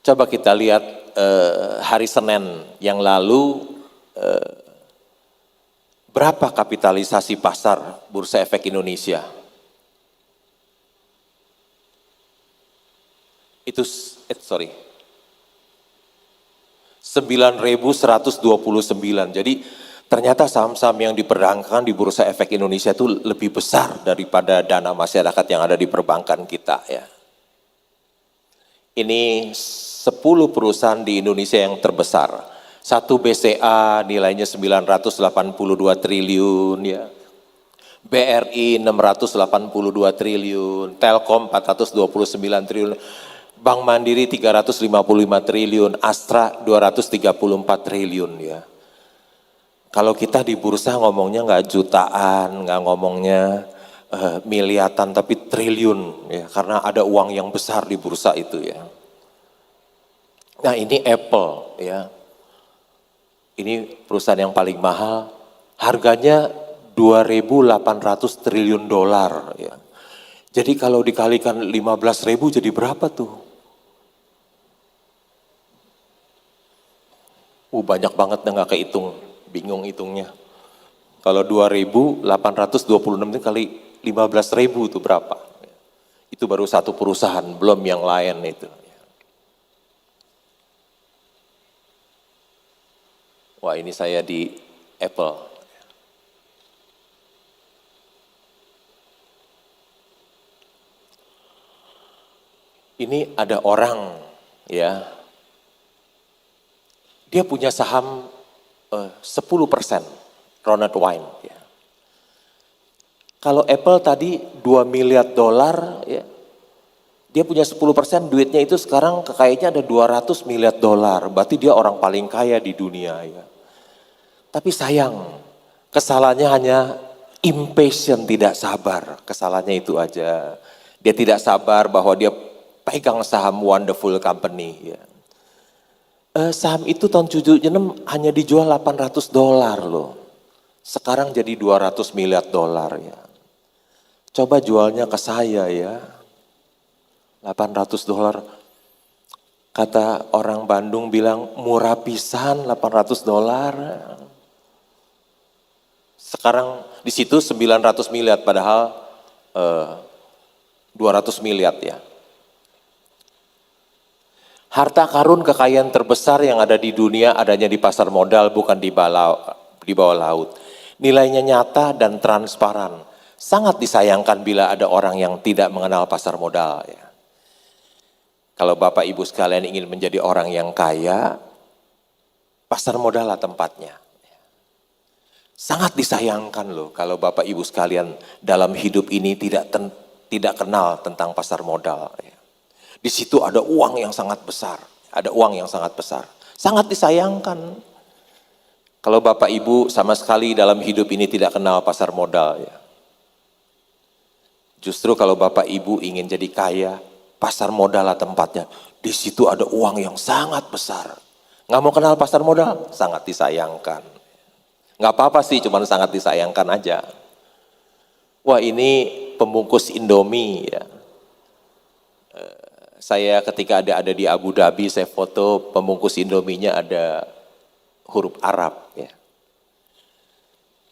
Coba kita lihat hari Senin yang lalu, berapa kapitalisasi pasar Bursa Efek Indonesia? Itu 9.129. Jadi ternyata saham-saham yang diperdagangkan di Bursa Efek Indonesia itu lebih besar daripada dana masyarakat yang ada di perbankan kita ya. Ini 10 perusahaan di Indonesia yang terbesar. Satu BCA nilainya 982 triliun ya. BRI 682 triliun, Telkom 429 triliun, Bank Mandiri 355 triliun, Astra 234 triliun ya. Kalau kita di bursa ngomongnya nggak jutaan, nggak ngomongnya miliatan, tapi triliun ya, karena ada uang yang besar di bursa itu ya. Nah ini Apple ya, ini perusahaan yang paling mahal, harganya 2.800 triliun dolar ya. Jadi kalau dikalikan 15.000 jadi berapa tuh? Banyak banget nggak kehitung, bingung hitungnya. Kalau 2.826 itu kali 15.000 itu berapa? Itu baru satu perusahaan, belum yang lain itu. Wah ini saya di Apple. Ini ada orang ya, dia punya saham 10%, Ronald Wine ya. Kalau Apple tadi 2 miliar dolar ya, dia punya 10%, duitnya itu sekarang kekayaannya ada 200 miliar dolar, berarti dia orang paling kaya di dunia ya. Tapi sayang, kesalahannya hanya impatient, tidak sabar, kesalahannya itu aja. Dia tidak sabar bahwa dia pegang saham Wonderful Company ya. Saham itu tahun 76 hanya dijual 800 dolar loh. Sekarang jadi 200 miliar dolar ya. Coba jualnya ke saya ya. 800 dolar. Kata orang Bandung bilang murah pisan 800 dolar. Sekarang di situ 900 miliar padahal 200 miliar ya. Harta karun kekayaan terbesar yang ada di dunia adanya di pasar modal, bukan di bawah laut. Nilainya nyata dan transparan. Sangat disayangkan bila ada orang yang tidak mengenal pasar modal ya. Kalau Bapak Ibu sekalian ingin menjadi orang yang kaya, pasar modal lah tempatnya. Sangat disayangkan loh kalau Bapak Ibu sekalian dalam hidup ini tidak kenal tentang pasar modal ya. Di situ ada uang yang sangat besar, ada uang yang sangat besar. Sangat disayangkan kalau Bapak Ibu sama sekali dalam hidup ini tidak kenal pasar modal ya. Justru kalau Bapak Ibu ingin jadi kaya, pasar modal lah tempatnya. Di situ ada uang yang sangat besar. Nggak mau kenal pasar modal? Sangat disayangkan. Nggak apa-apa sih, cuma sangat disayangkan aja. Wah ini pembungkus Indomie ya. Saya ketika ada di Abu Dhabi, saya foto pembungkus Indominya ada huruf Arab ya.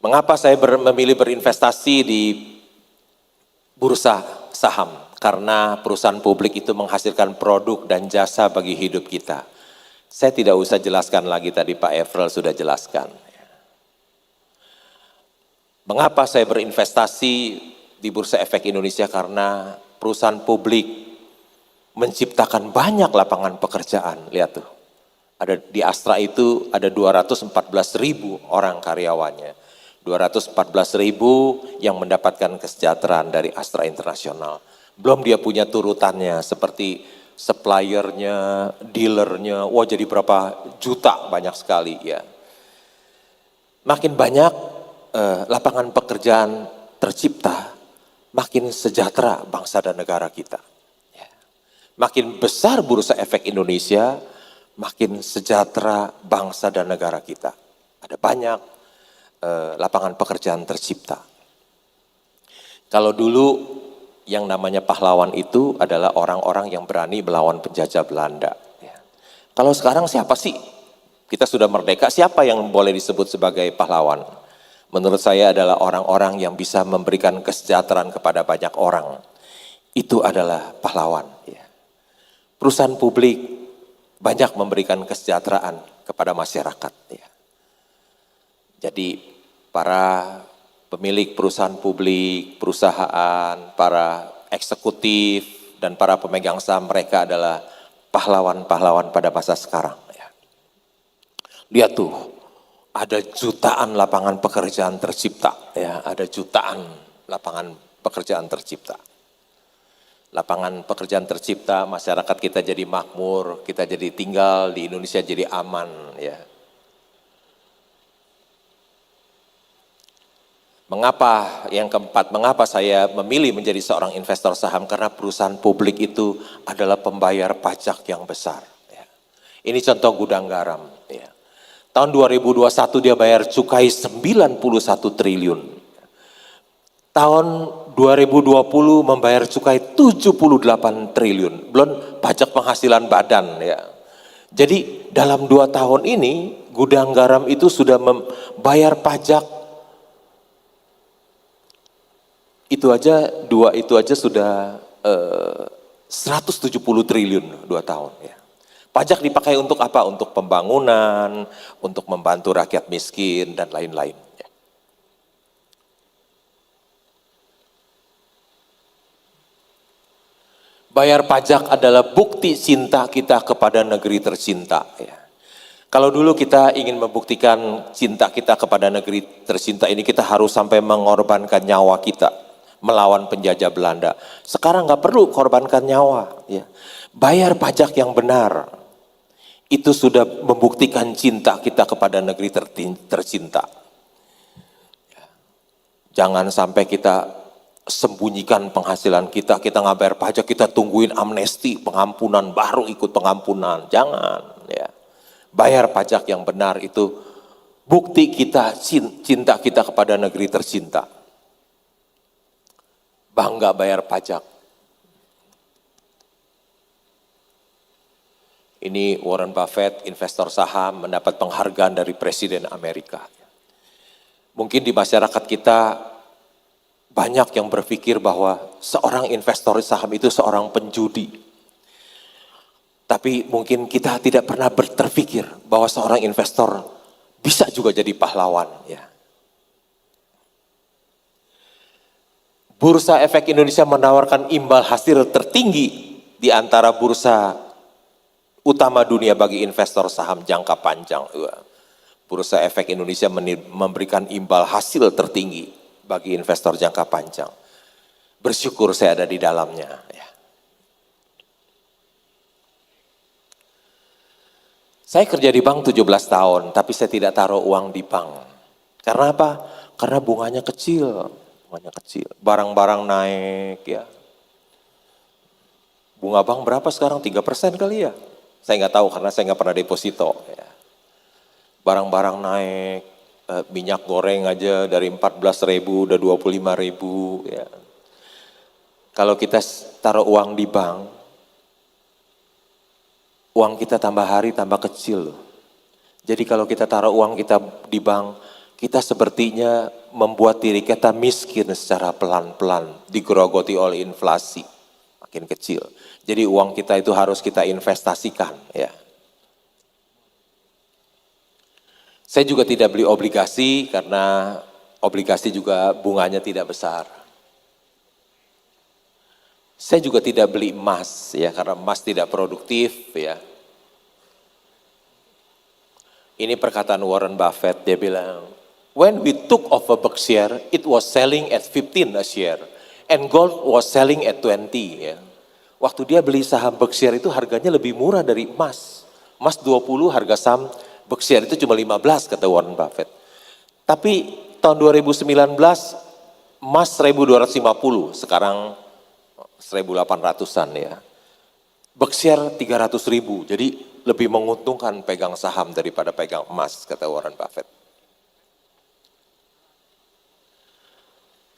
Mengapa saya memilih berinvestasi di bursa saham? Karena perusahaan publik itu menghasilkan produk dan jasa bagi hidup kita. Saya tidak usah jelaskan lagi, tadi Pak Efrel sudah jelaskan. Mengapa saya berinvestasi di Bursa Efek Indonesia? Karena perusahaan publik menciptakan banyak lapangan pekerjaan. Lihat tuh, ada di Astra itu ada 214.000 orang karyawannya. 214.000 yang mendapatkan kesejahteraan dari Astra Internasional. Belum dia punya turutannya seperti suppliernya, dealernya, wah jadi berapa juta, banyak sekali ya. Makin banyak lapangan pekerjaan tercipta, makin sejahtera bangsa dan negara kita. Makin besar Bursa Efek Indonesia, makin sejahtera bangsa dan negara kita. Ada banyak lapangan pekerjaan tercipta. Kalau dulu yang namanya pahlawan itu adalah orang-orang yang berani melawan penjajah Belanda. Kalau sekarang siapa sih? Kita sudah merdeka, siapa yang boleh disebut sebagai pahlawan? Menurut saya adalah orang-orang yang bisa memberikan kesejahteraan kepada banyak orang. Itu adalah pahlawan. Ya. Perusahaan publik banyak memberikan kesejahteraan kepada masyarakat. Ya. Jadi para pemilik perusahaan publik, perusahaan, para eksekutif, dan para pemegang saham mereka adalah pahlawan-pahlawan pada masa sekarang. Ya. Lihat tuh, ada jutaan lapangan pekerjaan tercipta. Ya, ada jutaan lapangan pekerjaan tercipta. Lapangan pekerjaan tercipta, masyarakat kita jadi makmur, kita jadi tinggal di Indonesia jadi aman. Ya. Mengapa yang keempat, mengapa saya memilih menjadi seorang investor saham? Karena perusahaan publik itu adalah pembayar pajak yang besar. Ya. Ini contoh gudang garam. Ya. Tahun 2021 dia bayar cukai 91 triliun. Tahun 2020 membayar cukai 78 triliun. Belum pajak penghasilan badan. Ya. Jadi dalam 2 tahun ini gudang garam itu sudah membayar pajak itu aja sudah 170 triliun 2 tahun ya. Pajak dipakai untuk apa? Untuk pembangunan, untuk membantu rakyat miskin dan lain-lain. Ya. Bayar pajak adalah bukti cinta kita kepada negeri tercinta. Ya. Kalau dulu kita ingin membuktikan cinta kita kepada negeri tercinta ini, kita harus sampai mengorbankan nyawa kita melawan penjajah Belanda. Sekarang nggak perlu korbankan nyawa. Ya. Bayar pajak yang benar. Itu sudah membuktikan cinta kita kepada negeri tercinta. Ya. Jangan sampai kita sembunyikan penghasilan kita nggak bayar pajak, kita tungguin amnesti, pengampunan, baru ikut pengampunan. Jangan. Ya. Bayar pajak yang benar itu bukti kita, cinta kita kepada negeri tercinta. Bangga bayar pajak. Ini Warren Buffett, investor saham, mendapat penghargaan dari Presiden Amerika. Mungkin di masyarakat kita banyak yang berpikir bahwa seorang investor saham itu seorang penjudi. Tapi mungkin kita tidak pernah berpikir bahwa seorang investor bisa juga jadi pahlawan. Ya. Bursa Efek Indonesia menawarkan imbal hasil tertinggi di antara bursa utama dunia bagi investor saham jangka panjang. Bursa Efek Indonesia memberikan imbal hasil tertinggi bagi investor jangka panjang. Bersyukur saya ada di dalamnya. Ya. Saya kerja di bank 17 tahun, tapi saya tidak taruh uang di bank. Karena apa? Karena bunganya kecil. Barang-barang naik ya. Bunga bank berapa sekarang? 3% kali ya? Saya nggak tahu karena saya nggak pernah deposito. Ya. Barang-barang naik, minyak goreng aja dari 14.000 udah 25.000 ya. Kalau kita taruh uang di bank, uang kita tambah hari tambah kecil. Jadi kalau kita taruh uang kita di bank, kita sepertinya membuat diri kita miskin secara pelan-pelan, digerogoti oleh inflasi, makin kecil. Jadi uang kita itu harus kita investasikan. Ya. Saya juga tidak beli obligasi karena obligasi juga bunganya tidak besar. Saya juga tidak beli emas ya karena emas tidak produktif ya. Ini perkataan Warren Buffett, dia bilang, when we took over Berkshire, it was selling at 15 a share, and gold was selling at 20. Ya. Waktu dia beli saham Berkshire itu harganya lebih murah dari emas. Emas 20, harga saham Berkshire itu cuma 15 kata Warren Buffett. Tapi tahun 2019 emas 1.250, sekarang 1.800-an ya. Berkshire 300.000, jadi lebih menguntungkan pegang saham daripada pegang emas kata Warren Buffett.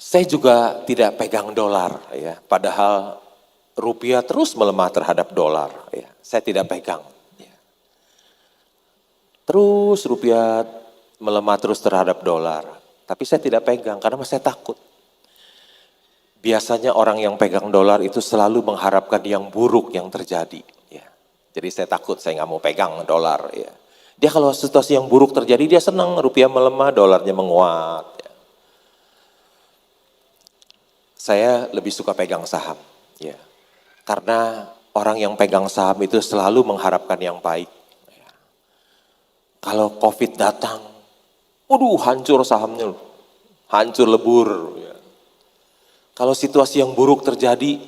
Saya juga tidak pegang dolar ya, padahal rupiah terus melemah terhadap dolar ya. Saya tidak pegang. Ya. terus rupiah melemah terus terhadap dolar. Tapi saya tidak pegang karena saya takut. Biasanya orang yang pegang dolar itu selalu mengharapkan yang buruk yang terjadi. Ya. Jadi saya takut, saya nggak mau pegang dolar. Ya. Dia kalau situasi yang buruk terjadi, dia senang rupiah melemah, dolarnya menguat. Ya. Saya lebih suka pegang saham. Ya. Karena orang yang pegang saham itu selalu mengharapkan yang baik. Ya. Kalau COVID datang, waduh hancur sahamnya, hancur lebur. Ya. Kalau situasi yang buruk terjadi,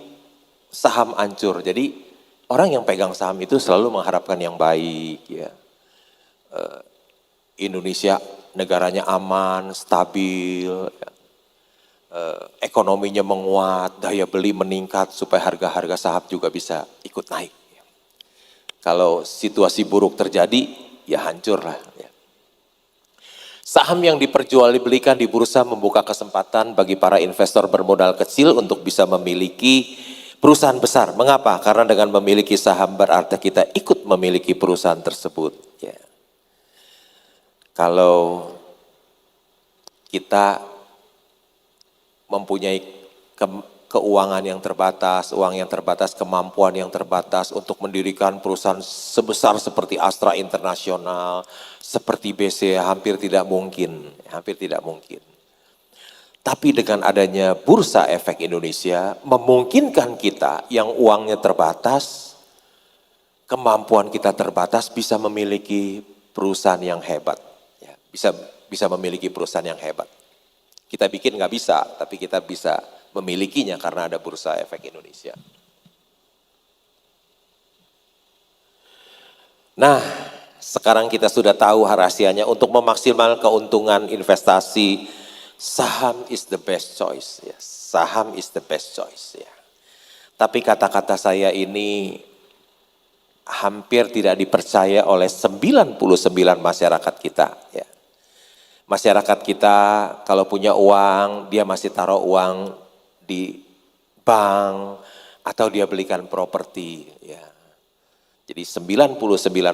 saham hancur. Jadi orang yang pegang saham itu selalu mengharapkan yang baik. Ya. Indonesia negaranya aman, stabil, ya. Ekonominya menguat, daya beli meningkat supaya harga-harga saham juga bisa ikut naik. Ya. Kalau situasi buruk terjadi, ya hancur lah. Ya. Saham yang diperjualbelikan di bursa membuka kesempatan bagi para investor bermodal kecil untuk bisa memiliki perusahaan besar. Mengapa? Karena dengan memiliki saham berarti kita ikut memiliki perusahaan tersebut. Ya. Kalau kita mempunyai keuangan yang terbatas, uang yang terbatas, kemampuan yang terbatas untuk mendirikan perusahaan sebesar seperti Astra Internasional, seperti BCA, hampir tidak mungkin. Tapi dengan adanya Bursa Efek Indonesia, memungkinkan kita yang uangnya terbatas, kemampuan kita terbatas, bisa memiliki perusahaan yang hebat. Ya, bisa memiliki perusahaan yang hebat. Kita bikin nggak bisa, tapi kita bisa memilikinya karena ada Bursa Efek Indonesia. Nah, sekarang kita sudah tahu rahasianya untuk memaksimalkan keuntungan investasi, saham is the best choice. Ya. Saham is the best choice. Ya. Tapi kata-kata saya ini hampir tidak dipercaya oleh 99 masyarakat kita. Ya. Masyarakat kita kalau punya uang, dia masih taruh uang di bank atau dia belikan properti. Ya. Jadi 99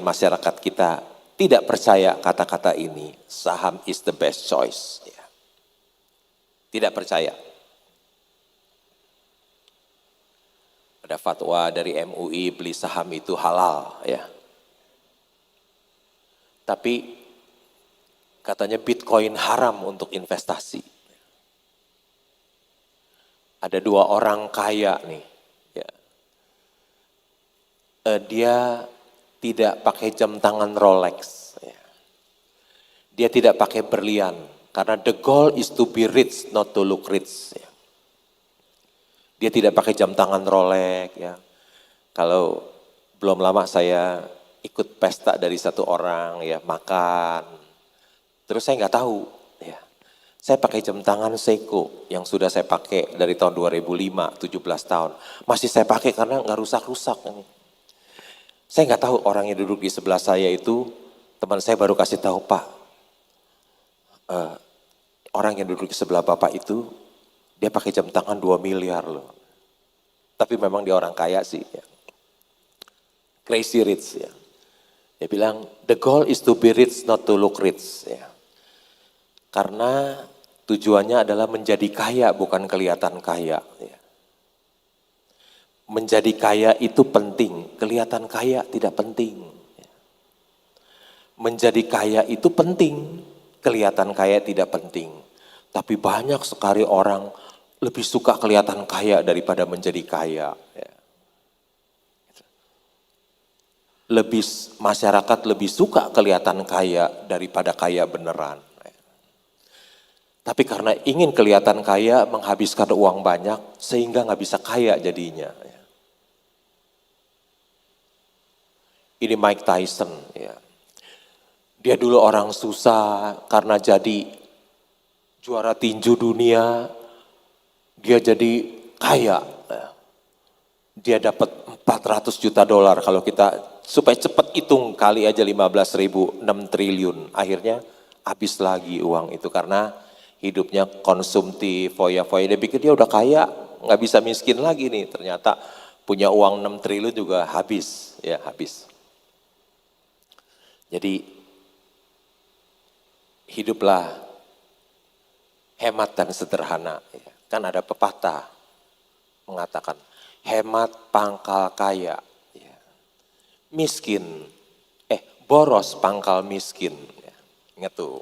masyarakat kita tidak percaya kata-kata ini, saham is the best choice. Ya. Tidak percaya. Ada fatwa dari MUI beli saham itu halal. Ya. Tapi katanya Bitcoin haram untuk investasi. Ada 2 orang kaya nih, ya. Dia tidak pakai jam tangan Rolex. Ya. Dia tidak pakai berlian, karena the goal is to be rich, not to look rich. Ya. Dia tidak pakai jam tangan Rolex. Ya. Kalau belum lama saya ikut pesta dari satu orang, ya makan. Terus saya nggak tahu, ya. Saya pakai jam tangan Seiko yang sudah saya pakai dari tahun 2005, 17 tahun. Masih saya pakai karena nggak rusak-rusak. Saya nggak tahu orang yang duduk di sebelah saya itu, teman saya baru kasih tahu, Pak, orang yang duduk di sebelah Bapak itu, dia pakai jam tangan 2 miliar loh. Tapi memang dia orang kaya sih. Ya. Crazy rich ya. Dia bilang, the goal is to be rich, not to look rich. Ya. Karena tujuannya adalah menjadi kaya, bukan kelihatan kaya. Ya. Menjadi kaya itu penting, kelihatan kaya tidak penting. Ya. Menjadi kaya itu penting, kelihatan kaya tidak penting. Tapi banyak sekali orang lebih suka kelihatan kaya daripada menjadi kaya. Ya. Masyarakat lebih suka kelihatan kaya daripada kaya beneran. Tapi karena ingin kelihatan kaya, menghabiskan uang banyak, sehingga nggak bisa kaya jadinya. Ini Mike Tyson. Ya. Dia dulu orang susah, karena jadi juara tinju dunia, dia jadi kaya. Dia dapat 400 juta dolar, kalau kita supaya cepat hitung kali aja 15.000, 6 triliun. Akhirnya habis lagi uang itu karena hidupnya konsumtif, foya-foya. Dia pikir dia udah kaya, nggak bisa miskin lagi nih. Ternyata punya uang 6 triliun juga habis, ya habis. Jadi hiduplah hemat dan sederhana. Kan ada pepatah mengatakan, hemat pangkal kaya, miskin, boros pangkal miskin. Ingat tuh,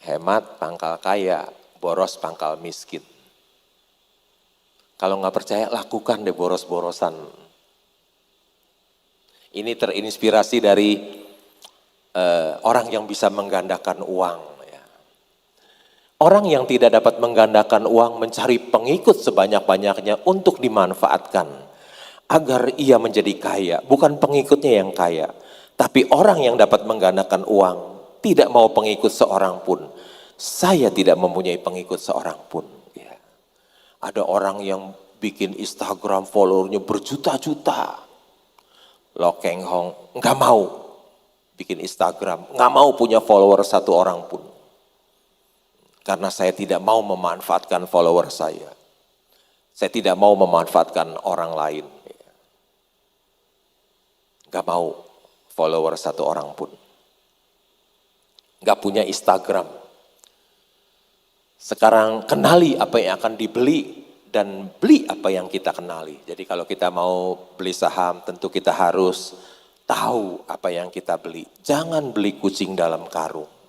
hemat pangkal kaya, boros pangkal miskin. Kalau nggak percaya, lakukan deh boros-borosan. Ini terinspirasi dari orang yang bisa menggandakan uang. Orang yang tidak dapat menggandakan uang mencari pengikut sebanyak-banyaknya untuk dimanfaatkan agar ia menjadi kaya. Bukan pengikutnya yang kaya, tapi orang yang dapat menggandakan uang tidak mau pengikut seorang pun. Saya tidak mempunyai pengikut seorang pun. Ada orang yang bikin Instagram followernya berjuta-juta. Lo Keng Hong nggak mau bikin Instagram, nggak mau punya follower satu orang pun. Karena saya tidak mau memanfaatkan follower saya. Saya tidak mau memanfaatkan orang lain. Gak mau follower satu orang pun. Gak punya Instagram. Sekarang kenali apa yang akan dibeli dan beli apa yang kita kenali. Jadi kalau kita mau beli saham tentu kita harus tahu apa yang kita beli. Jangan beli kucing dalam karung.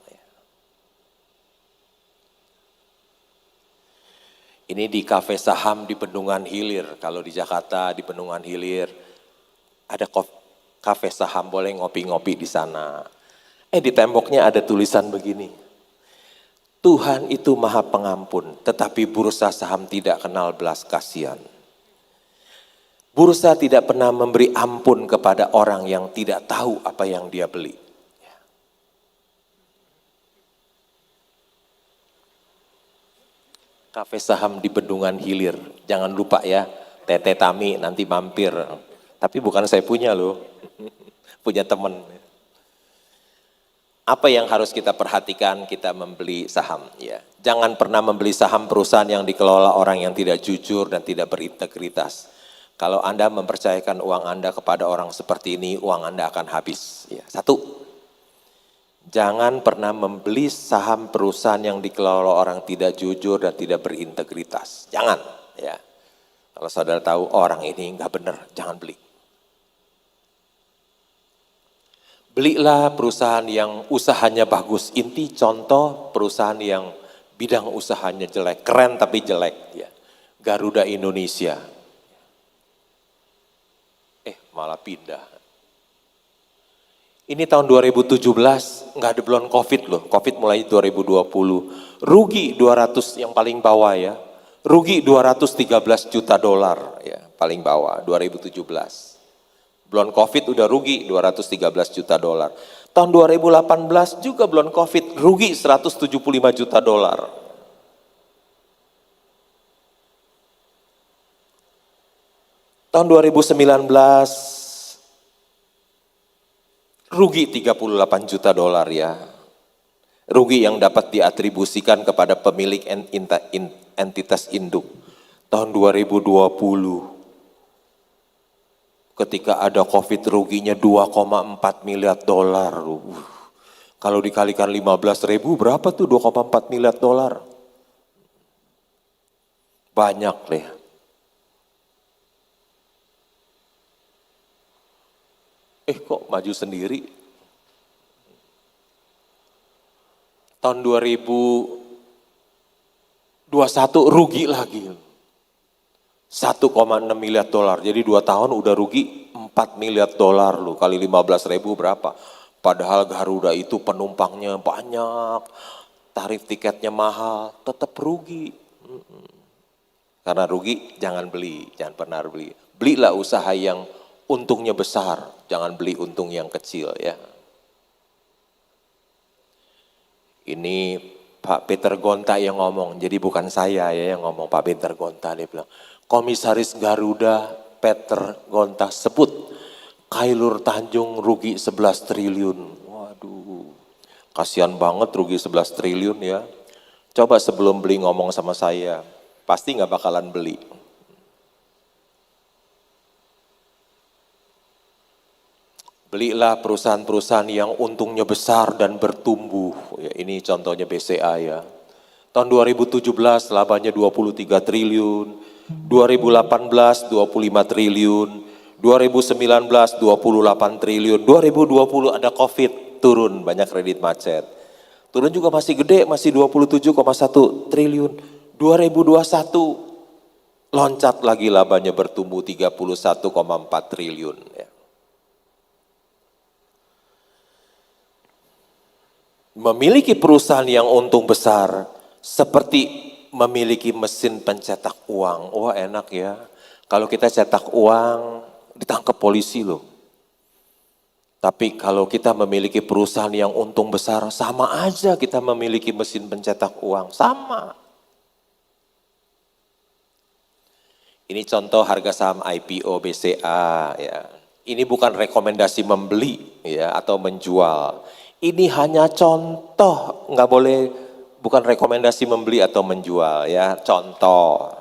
Ini di kafe saham di Bendungan Hilir. Kalau di Jakarta di Bendungan Hilir ada kafe saham, boleh ngopi-ngopi di sana. Di temboknya ada tulisan begini. Tuhan itu Maha Pengampun, tetapi bursa saham tidak kenal belas kasihan. Bursa tidak pernah memberi ampun kepada orang yang tidak tahu apa yang dia beli. Kafe saham di Bendungan Hilir, jangan lupa ya, Tete Tami nanti mampir. Tapi bukan saya punya loh, punya teman. Apa yang harus kita perhatikan kita membeli saham? Ya, jangan pernah membeli saham perusahaan yang dikelola orang yang tidak jujur dan tidak berintegritas. Kalau Anda mempercayakan uang Anda kepada orang seperti ini, uang Anda akan habis. Ya, satu. Jangan pernah membeli saham perusahaan yang dikelola orang tidak jujur dan tidak berintegritas. Jangan, ya. Kalau saudara tahu orang ini nggak benar, jangan beli. Belilah perusahaan yang usahanya bagus. Inti contoh perusahaan yang bidang usahanya jelek, keren tapi jelek. Ya. Garuda Indonesia. Malah pindah. Ini tahun 2017, nggak ada belum COVID loh, COVID mulai 2020. Rugi 200 yang paling bawah ya, rugi 213 juta dolar ya, paling bawah 2017. Belum COVID udah rugi 213 juta dolar. Tahun 2018 juga belum COVID, rugi 175 juta dolar. Tahun 2019, rugi 38 juta dolar ya. Rugi yang dapat diatribusikan kepada pemilik entitas induk. Tahun 2020, ketika ada COVID ruginya 2,4 miliar dolar. Kalau dikalikan 15.000 berapa tuh 2,4 miliar dolar? Banyak deh. Kok maju sendiri? Tahun 2021 rugi lagi. 1,6 miliar dolar. Jadi 2 tahun udah rugi 4 miliar dolar loh. Kali 15.000 berapa? Padahal Garuda itu penumpangnya banyak. Tarif tiketnya mahal. Tetap rugi. Karena rugi jangan beli. Jangan pernah beli. Belilah usaha yang untungnya besar, jangan beli untung yang kecil ya. Ini Pak Peter Gonta yang ngomong, jadi bukan saya ya yang ngomong, Pak Peter Gonta dia bilang, Komisaris Garuda Peter Gonta sebut Khairul Tanjung rugi 11 triliun. Waduh, kasihan banget rugi 11 triliun ya. Coba sebelum beli ngomong sama saya, pasti nggak bakalan beli. Belilah perusahaan-perusahaan yang untungnya besar dan bertumbuh. Ya, ini contohnya BCA ya. Tahun 2017 labanya 23 triliun, 2018 25 triliun, 2019 28 triliun, 2020 ada COVID, turun banyak kredit macet. Turun juga masih gede, masih 27,1 triliun. 2021 loncat lagi labanya bertumbuh 31,4 triliun. Ya. Memiliki perusahaan yang untung besar seperti memiliki mesin pencetak uang. Wah enak ya, kalau kita cetak uang ditangkap polisi loh. Tapi kalau kita memiliki perusahaan yang untung besar, sama aja kita memiliki mesin pencetak uang, sama. Ini contoh harga saham IPO BCA ya. Ini bukan rekomendasi membeli ya atau menjual. Ini hanya contoh, nggak boleh, bukan rekomendasi membeli atau menjual ya, contoh.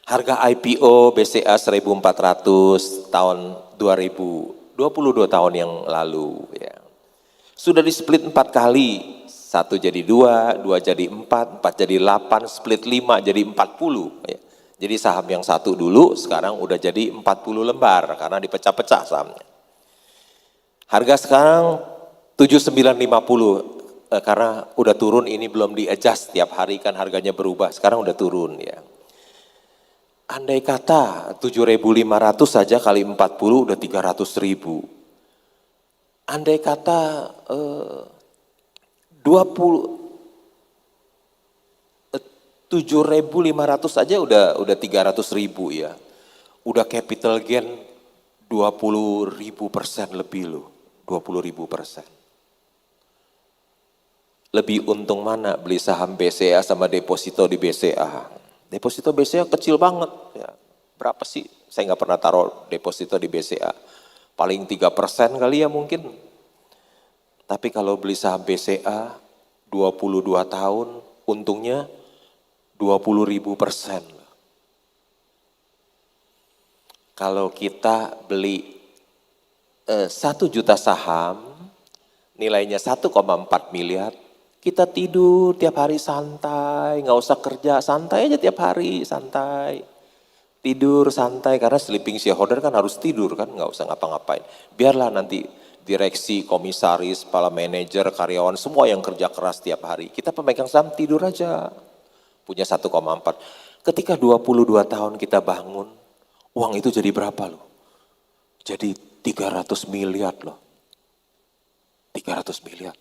Harga IPO BCA 1.400 tahun 2022 tahun yang lalu ya. Sudah di split 4 kali, 1 jadi 2, 2 jadi 4, 4 jadi 8, split 5 jadi 40 ya. Jadi saham yang satu dulu sekarang udah jadi 40 lembar karena dipecah-pecah sahamnya. Harga sekarang 7950 karena udah turun, ini belum di-adjust tiap hari kan harganya berubah, sekarang udah turun ya. Andai kata 7.500 saja kali 40 udah 300.000. Andai kata 7.500 saja udah 300.000 ya. Udah capital gain 20.000% lebih loh, 20.000%. Lebih untung mana beli saham BCA sama deposito di BCA? Deposito BCA kecil banget ya. Berapa sih? Saya nggak pernah taruh deposito di BCA. Paling 3% kali ya mungkin. Tapi kalau beli saham BCA 22 tahun untungnya 20.000%. Kalau kita beli 1 juta saham nilainya 1,4 miliar, kita tidur tiap hari santai, nggak usah kerja, santai aja tiap hari, santai. Tidur santai, karena sleeping shareholder kan harus tidur kan, nggak usah ngapa-ngapain. Biarlah nanti direksi, komisaris, kepala manajer, karyawan, semua yang kerja keras tiap hari. Kita pemegang saham tidur aja, punya 1,4. Ketika 22 tahun kita bangun, uang itu jadi berapa loh? Jadi 300 miliar loh. 300 miliar.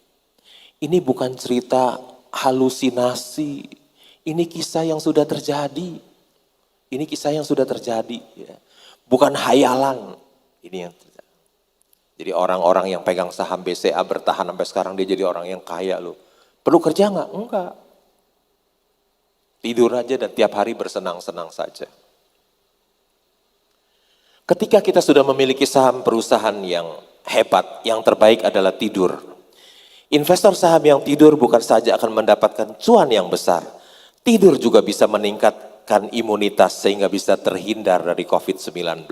Ini bukan cerita halusinasi, ini kisah yang sudah terjadi. Ini kisah yang sudah terjadi, ya. Bukan hayalan. Ini yang terjadi. Jadi orang-orang yang pegang saham BCA bertahan sampai sekarang, dia jadi orang yang kaya loh. Perlu kerja nggak? Enggak. Tidur aja dan tiap hari bersenang-senang saja. Ketika kita sudah memiliki saham perusahaan yang hebat, yang terbaik adalah tidur. Investor saham yang tidur bukan saja akan mendapatkan cuan yang besar, tidur juga bisa meningkatkan imunitas sehingga bisa terhindar dari COVID-19.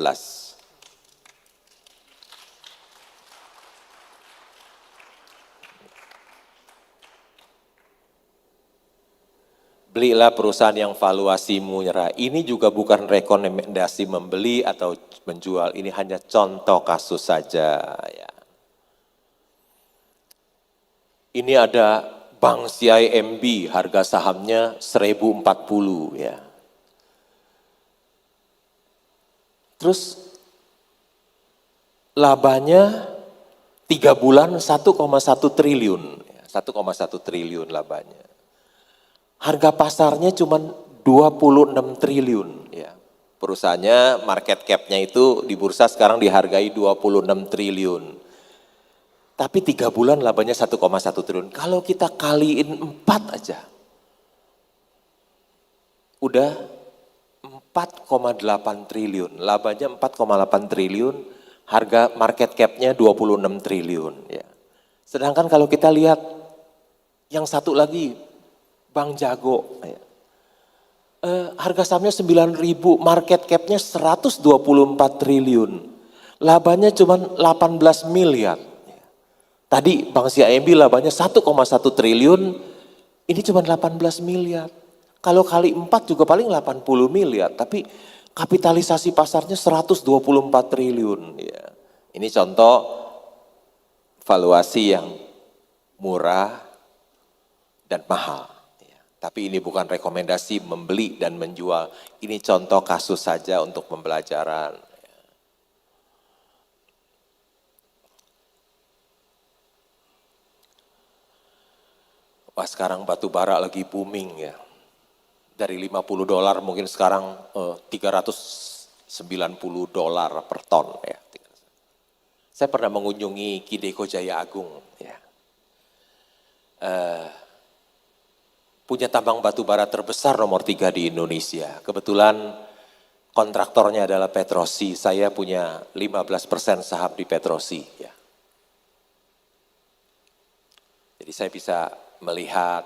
Belilah perusahaan yang valuasimu murah. Ini juga bukan rekomendasi membeli atau menjual, ini hanya contoh kasus saja ya. Ini ada Bank CIMB, harga sahamnya 1040 ya. Terus labanya 3 bulan 1,1 triliun, 1,1 triliun labanya. Harga pasarnya cuma 26 triliun ya. Perusahaannya market cap-nya itu di bursa sekarang dihargai 26 triliun. Tapi 3 bulan labanya 1,1 triliun. Kalau kita kaliin 4 aja, udah 4,8 triliun. Labanya 4,8 triliun, harga market cap-nya 26 triliun. Ya. Sedangkan kalau kita lihat yang satu lagi, Bank Jago. Ya. Harga sahamnya 9.000, market cap-nya 124 triliun. labanya cuma 18 miliar. Tadi Bank CIMB labanya 1,1 triliun, ini cuma 18 miliar. Kalau kali 4 juga paling 80 miliar, tapi kapitalisasi pasarnya 124 triliun. Ya. Ini contoh valuasi yang murah dan mahal. Ya. Tapi ini bukan rekomendasi membeli dan menjual, ini contoh kasus saja untuk pembelajaran. Wah, sekarang batu bara lagi booming ya. Dari $50 mungkin sekarang $390 per ton ya. Saya pernah mengunjungi Kideko Jaya Agung ya. Punya tambang batu bara terbesar nomor 3 di Indonesia. Kebetulan kontraktornya adalah Petrosi. Saya punya 15% saham di Petrosi ya. Jadi saya bisa melihat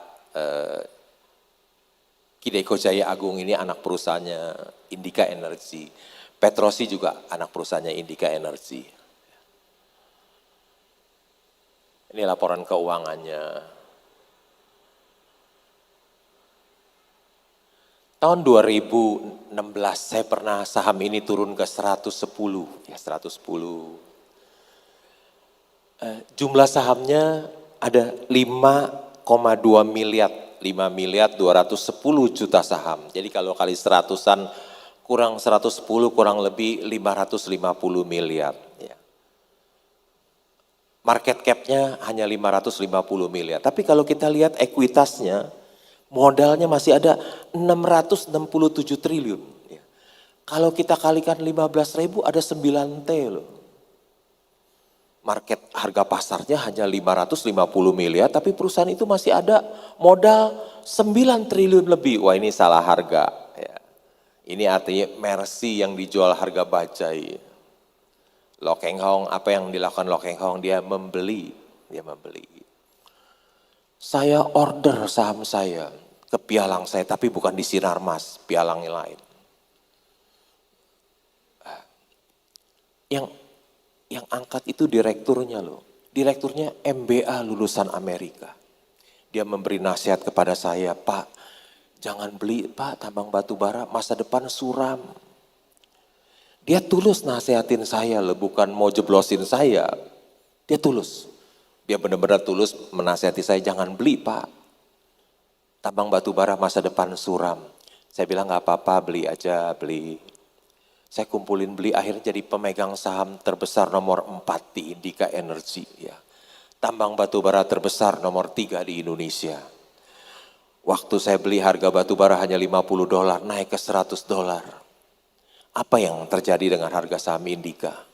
Kideko Jaya Agung ini anak perusahaannya Indika Energy. Petrosi juga anak perusahaannya Indika Energy. Ini laporan keuangannya. Tahun 2016 saya pernah saham ini turun ke 110, ya 110. Jumlah sahamnya ada 5,2 miliar, 5 miliar 210 juta saham. Jadi kalau kali 100-an kurang 110 kurang lebih 550 miliar. Ya. Market cap-nya hanya 550 miliar. Tapi kalau kita lihat ekuitasnya, modalnya masih ada 667 triliun. Ya. Kalau kita kalikan 15.000 ada 9T loh. Market harga pasarnya hanya 550 miliar, tapi perusahaan itu masih ada modal 9 triliun lebih. Wah, ini salah harga. Ya. Ini artinya Mercy yang dijual harga bajai. Loh Keng Hong, apa yang dilakukan Loh Keng Hong? Dia membeli. Saya order saham saya ke pialang saya, tapi bukan di Sinarmas, pialang yang lain. Yang angkat itu direkturnya loh. Direkturnya MBA lulusan Amerika. Dia memberi nasihat kepada saya, Pak, jangan beli Pak tambang batu bara, masa depan suram. Dia tulus nasihatin saya loh, bukan mau jeblosin saya. Dia tulus. Dia benar-benar tulus menasihati saya, jangan beli Pak. Tambang batu bara masa depan suram. Saya bilang gak apa-apa, beli aja, beli. Saya kumpulin beli, akhirnya jadi pemegang saham terbesar nomor 4 di Indika Energy. Ya. Tambang batu bara terbesar nomor 3 di Indonesia. Waktu saya beli harga batu bara hanya $50, naik ke $100. Apa yang terjadi dengan harga saham Indika?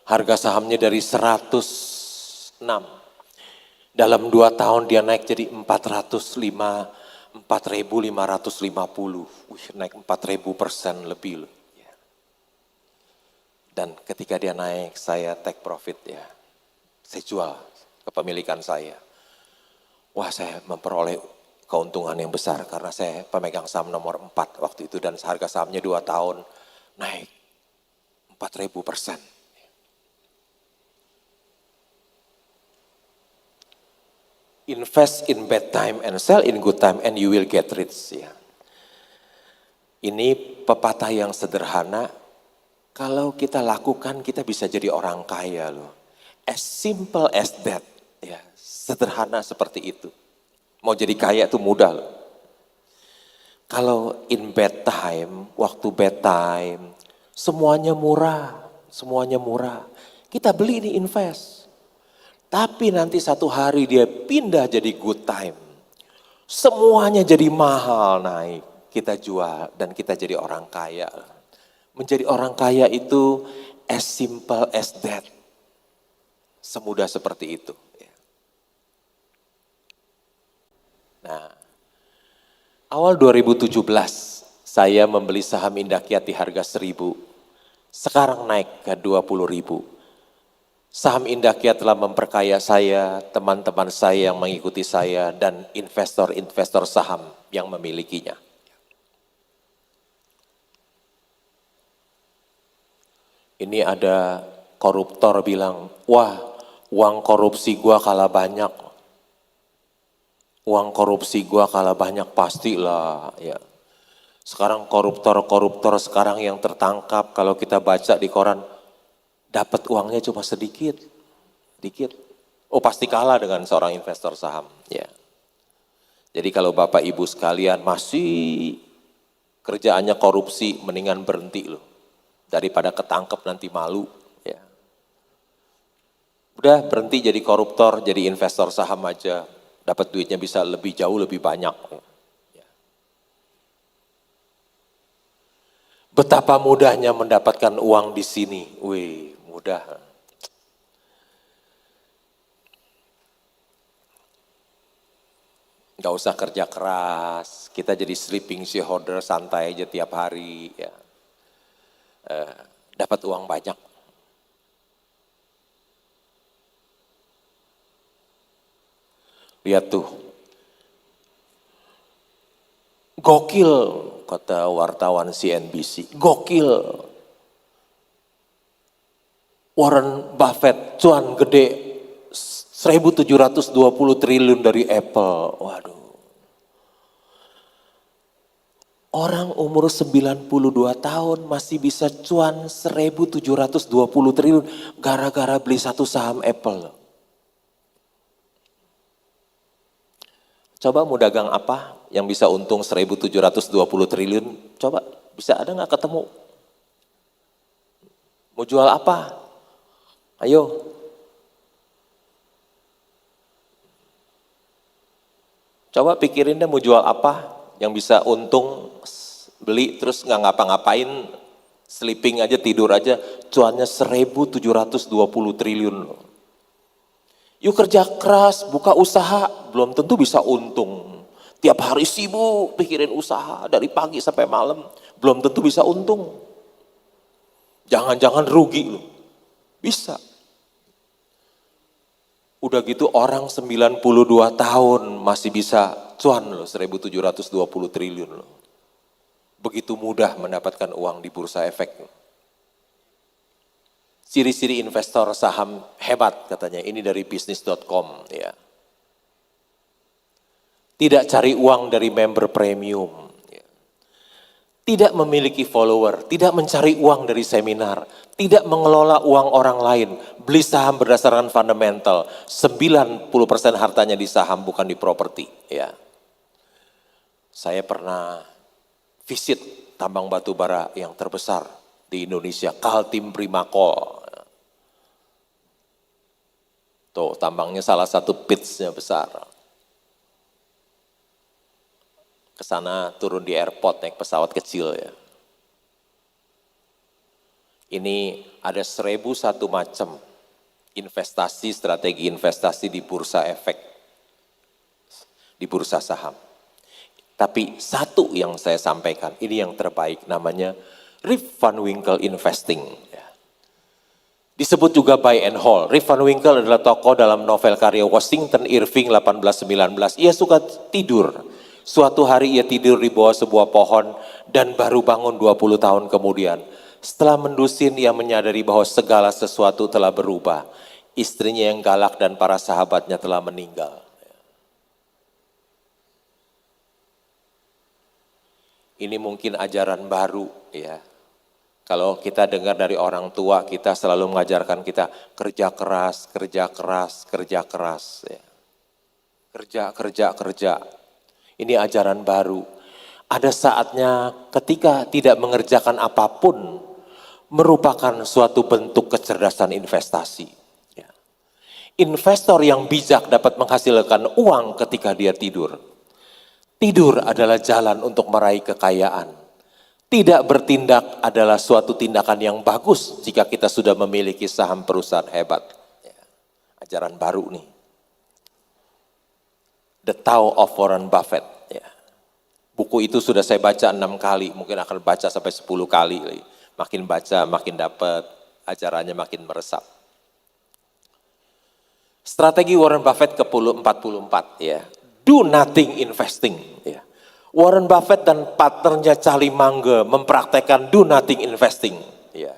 Harga sahamnya dari 106. Dalam 2 tahun dia naik jadi 4.550. Wih, naik 4.000% lebih loh. Dan ketika dia naik, saya take profit ya. Saya jual kepemilikan saya. Wah, saya memperoleh keuntungan yang besar karena saya pemegang saham nomor 4 waktu itu dan harga sahamnya 2 tahun naik 4.000%. Invest in bad time and sell in good time and you will get rich. Ya. Ini pepatah yang sederhana, kalau kita lakukan kita bisa jadi orang kaya loh. As simple as that, ya, sederhana seperti itu. Mau jadi kaya itu mudah loh. Kalau in bad time, waktu bad time, semuanya murah, semuanya murah. Kita beli ini invest. Tapi nanti satu hari dia pindah jadi good time. Semuanya jadi mahal naik. Kita jual dan kita jadi orang kaya. Menjadi orang kaya itu as simple as that. Semudah seperti itu. Nah, awal 2017 saya membeli saham Indakiat di harga 1.000. Sekarang naik ke 20.000. Saham Indakia telah memperkaya saya, teman-teman saya yang mengikuti saya, dan investor-investor saham yang memilikinya. Ini ada koruptor bilang, wah uang korupsi gua kalah banyak. Uang korupsi gua kalah banyak, pastilah ya. Sekarang koruptor-koruptor sekarang yang tertangkap, kalau kita baca di koran, dapat uangnya cuma sedikit, dikit. Oh pasti kalah dengan seorang investor saham. Ya. Jadi kalau Bapak Ibu sekalian masih kerjaannya korupsi, mendingan berhenti loh. Daripada ketangkep nanti malu. Ya. Udah berhenti jadi koruptor, jadi investor saham aja. Dapat duitnya bisa lebih jauh, lebih banyak. Ya. Betapa mudahnya mendapatkan uang di sini. Wih, mudah. Nggak usah kerja keras, kita jadi sleeping shareholder santai aja tiap hari. Ya. Dapat uang banyak. Lihat tuh, gokil kata wartawan CNBC, gokil. Warren Buffett cuan gede 1.720 triliun dari Apple. Waduh. Orang umur 92 tahun masih bisa cuan 1.720 triliun gara-gara beli satu saham Apple. Coba mau dagang apa yang bisa untung 1.720 triliun? Coba, bisa ada nggak ketemu? Mau jual apa? Ayo. Coba pikirin deh mau jual apa yang bisa untung, beli terus nggak ngapa-ngapain, sleeping aja, tidur aja, cuannya 1.720 triliun loh. Yuk kerja keras, buka usaha, belum tentu bisa untung. Tiap hari sibuk pikirin usaha, dari pagi sampai malam, belum tentu bisa untung. Jangan-jangan rugi loh, bisa. Udah gitu orang 92 tahun masih bisa cuan loh 1.720 triliun loh. Begitu mudah mendapatkan uang di bursa efek. Ciri-ciri investor saham hebat katanya, ini dari bisnis.com ya. Tidak cari uang dari member premium. Ya. Tidak memiliki follower, tidak mencari uang dari seminar, tidak mengelola uang orang lain, beli saham berdasarkan fundamental, 90% hartanya di saham bukan di properti. Ya. Saya pernah visit tambang batu bara yang terbesar di Indonesia, Kaltim Primakol. Tuh, tambangnya salah satu pitsnya besar. Ke sana turun di airport naik pesawat kecil ya. Ini ada 1.001 macam investasi, strategi investasi di bursa efek, di bursa saham. Tapi satu yang saya sampaikan, ini yang terbaik, namanya Rip Van Winkle Investing. Disebut juga buy and hold. Rip Van Winkle adalah tokoh dalam novel karya Washington Irving 1819. Ia suka tidur. Suatu hari ia tidur di bawah sebuah pohon dan baru bangun 20 tahun kemudian. Setelah mendusin ia menyadari bahwa segala sesuatu telah berubah. Istrinya yang galak dan para sahabatnya telah meninggal. Ini mungkin ajaran baru ya. Kalau kita dengar dari orang tua, kita selalu mengajarkan kita kerja keras, kerja keras, kerja keras. Ya. Kerja. Ini ajaran baru. Ada saatnya ketika tidak mengerjakan apapun, merupakan suatu bentuk kecerdasan investasi. Ya. Investor yang bijak dapat menghasilkan uang ketika dia tidur. Tidur adalah jalan untuk meraih kekayaan. Tidak bertindak adalah suatu tindakan yang bagus jika kita sudah memiliki saham perusahaan hebat. Ya, ajaran baru nih. The Tao of Warren Buffett. Ya. Buku itu sudah saya baca 6 kali, mungkin akan baca sampai 10 kali. Makin baca, makin dapat, ajarannya makin meresap. Strategi Warren Buffett ke-44 ya. Do nothing investing ya. Warren Buffett dan partnernya Charlie Munger mempraktekkan do nothing investing ya.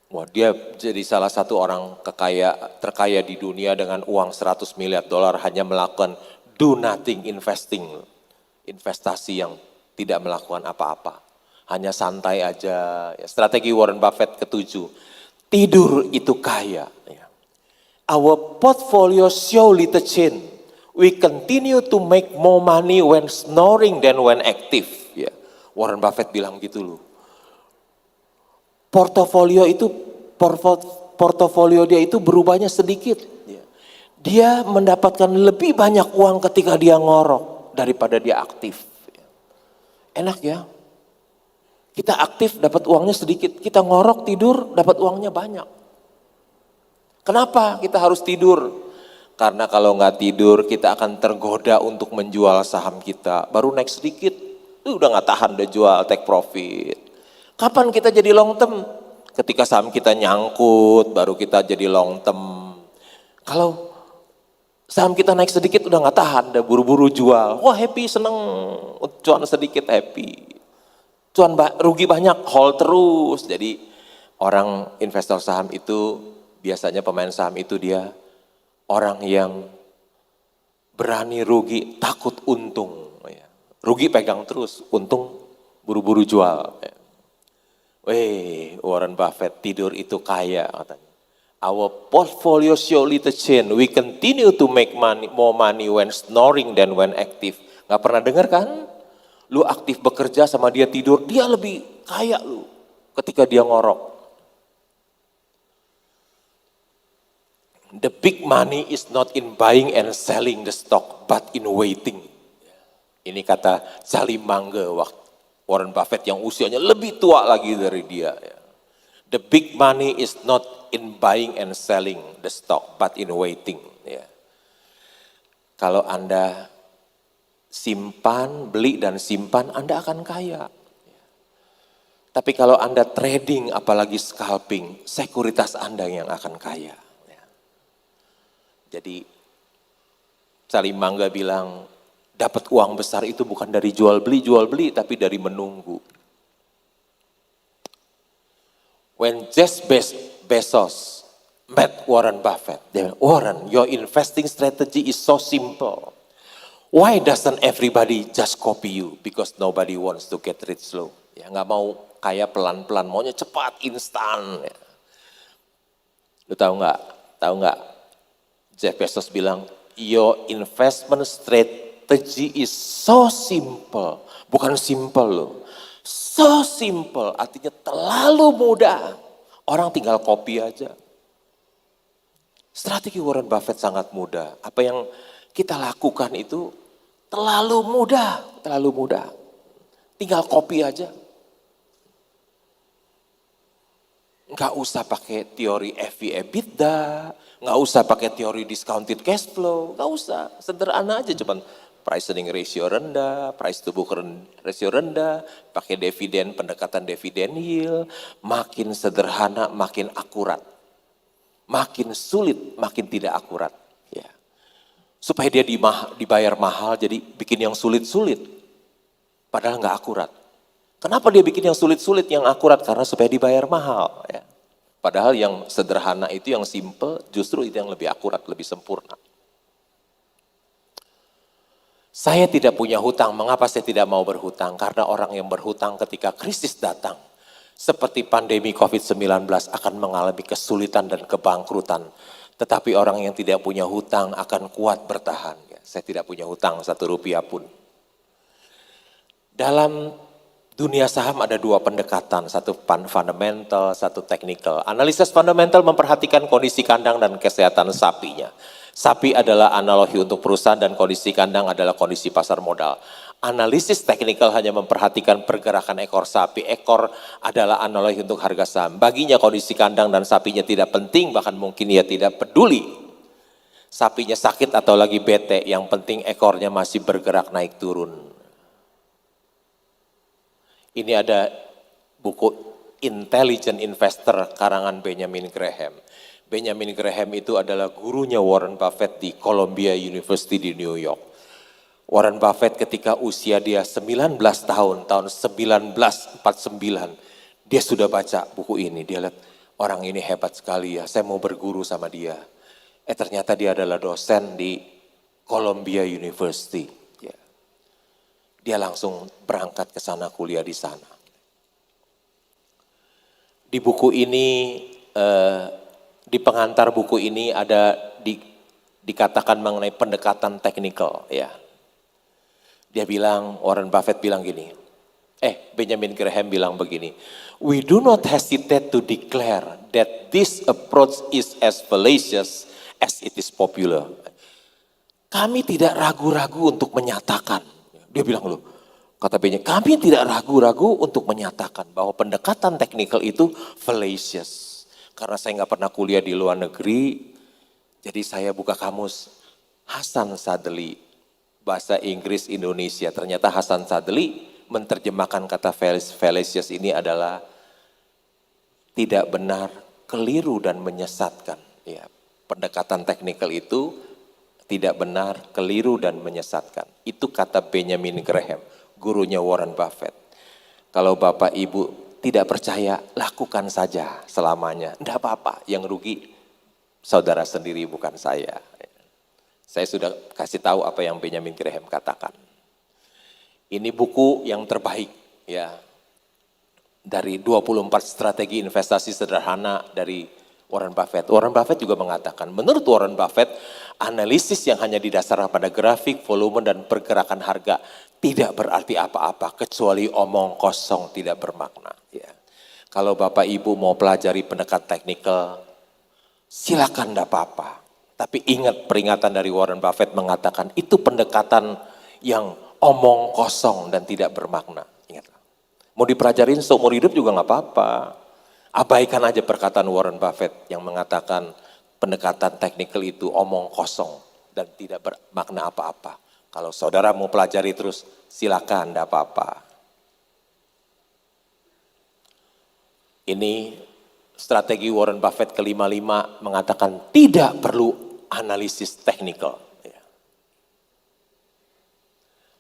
Wah, dia jadi salah satu orang terkaya di dunia dengan uang 100 miliar dolar hanya melakukan do nothing investing. Investasi yang tidak melakukan apa-apa. Hanya santai aja. Ya, strategi Warren Buffett ke-7. Tidur itu kaya. Ya. Our portfolio show little change. We continue to make more money when snoring than when active. Ya. Warren Buffett bilang gitu loh. Portofolio dia itu berubahnya sedikit. Dia mendapatkan lebih banyak uang ketika dia ngorok daripada dia aktif. Enak ya. Kita aktif dapat uangnya sedikit, kita ngorok tidur dapat uangnya banyak. Kenapa kita harus tidur? Karena kalau nggak tidur kita akan tergoda untuk menjual saham kita. Baru naik sedikit, udah nggak tahan udah jual, take profit. Kapan kita jadi long term? Ketika saham kita nyangkut, baru kita jadi long term. Kalau saham kita naik sedikit udah nggak tahan, udah buru-buru jual. Wah happy, seneng, cuan sedikit happy. Cuan rugi banyak, hold terus. Jadi orang investor saham itu, biasanya pemain saham itu dia orang yang berani rugi, takut untung. Rugi pegang terus, untung buru-buru jual. Warren Buffett tidur itu kaya katanya. Our portfolio show little change. We continue to make more money when snoring than when active. Gak pernah dengar kan? Lu aktif bekerja sama dia tidur, dia lebih kaya lu ketika dia ngorok. The big money is not in buying and selling the stock, but in waiting. Ini kata Charlie Munger, Warren Buffett yang usianya lebih tua lagi dari dia. The big money is not in buying and selling the stock, but in waiting. Kalau Anda simpan, beli dan simpan, Anda akan kaya. Tapi kalau Anda trading, apalagi scalping, sekuritas Anda yang akan kaya. Jadi Charlie Munger bilang, dapat uang besar itu bukan dari jual beli, tapi dari menunggu. When Jeff Bezos met Warren Buffett, they bilang, Warren, your investing strategy is so simple. Why doesn't everybody just copy you? Because nobody wants to get rich slow. Ya, nggak mau kaya pelan-pelan, maunya cepat, instan. Ya. Lu tahu nggak? Jeff Bezos bilang, your investment strategy is so simple. Bukan simple loh. So simple, artinya terlalu mudah. Orang tinggal copy aja. Strategi Warren Buffett sangat mudah. Apa yang kita lakukan itu terlalu mudah. Tinggal copy aja. Nggak usah pakai teori EV/EBITDA, nggak usah pakai teori discounted cash flow, nggak usah. Sederhana aja, cuman price earning ratio rendah, price to book ratio rendah, pakai dividen, pendekatan dividen yield, makin sederhana, makin akurat. Makin sulit, makin tidak akurat. Ya. Supaya dia dibayar mahal, jadi bikin yang sulit-sulit. Padahal nggak akurat. Kenapa dia bikin yang sulit-sulit, yang akurat? Karena supaya dibayar mahal. Ya. Padahal yang sederhana itu, yang simple, justru itu yang lebih akurat, lebih sempurna. Saya tidak punya hutang, mengapa saya tidak mau berhutang? Karena orang yang berhutang ketika krisis datang, seperti pandemi COVID-19 akan mengalami kesulitan dan kebangkrutan. Tetapi orang yang tidak punya hutang akan kuat bertahan. Saya tidak punya hutang 1 rupiah pun. Dalam dunia saham ada 2 pendekatan, satu fundamental, satu technical. Analisis fundamental memperhatikan kondisi kandang dan kesehatan sapinya. Sapi adalah analogi untuk perusahaan dan kondisi kandang adalah kondisi pasar modal. Analisis teknikal hanya memperhatikan pergerakan ekor sapi. Ekor adalah analogi untuk harga saham. Baginya kondisi kandang dan sapinya tidak penting, bahkan mungkin ia tidak peduli. Sapinya sakit atau lagi bete, yang penting ekornya masih bergerak naik turun. Ini ada buku Intelligent Investor karangan Benjamin Graham. Benjamin Graham itu adalah gurunya Warren Buffett di Columbia University di New York. Warren Buffett ketika usia dia 19 tahun 1949, dia sudah baca buku ini. Dia lihat, orang ini hebat sekali ya, saya mau berguru sama dia. Ternyata dia adalah dosen di Columbia University. Dia langsung berangkat ke sana, kuliah di sana. Di buku ini, di pengantar buku ini ada dikatakan mengenai pendekatan teknikal, ya. Dia bilang, Warren Buffett bilang gini, Benjamin Graham bilang begini, we do not hesitate to declare that this approach is as fallacious as it is popular. Kami tidak ragu-ragu untuk menyatakan, dia bilang loh, kata Benjamin, kami tidak ragu-ragu untuk menyatakan bahwa pendekatan teknikal itu fallacious. Karena saya nggak pernah kuliah di luar negeri, jadi saya buka kamus Hasan Sadli, bahasa Inggris Indonesia. Ternyata Hasan Sadli menerjemahkan kata fallacious ini adalah tidak benar, keliru dan menyesatkan. Ya, pendekatan teknikal itu tidak benar, keliru dan menyesatkan. Itu kata Benjamin Graham, gurunya Warren Buffett. Kalau Bapak Ibu tidak percaya, lakukan saja selamanya. Tidak apa-apa, yang rugi saudara sendiri bukan saya. Saya sudah kasih tahu apa yang Benjamin Graham katakan. Ini buku yang terbaik ya. Dari 24 strategi investasi sederhana dari Warren Buffett. Warren Buffett juga mengatakan, menurut Warren Buffett, analisis yang hanya didasarkan pada grafik, volume, dan pergerakan harga tidak berarti apa-apa, kecuali omong kosong tidak bermakna. Ya. Kalau Bapak Ibu mau pelajari pendekatan teknikal, silakan, tidak apa-apa. Tapi ingat peringatan dari Warren Buffett mengatakan, itu pendekatan yang omong kosong dan tidak bermakna. Ingatlah. Mau dipelajarin seumur hidup juga nggak apa-apa. Abaikan aja perkataan Warren Buffett yang mengatakan pendekatan teknikal itu omong kosong dan tidak bermakna apa-apa. Kalau saudara mau pelajari terus, silakan, tidak apa-apa. Ini strategi Warren Buffett ke-55 mengatakan tidak perlu analisis teknikal.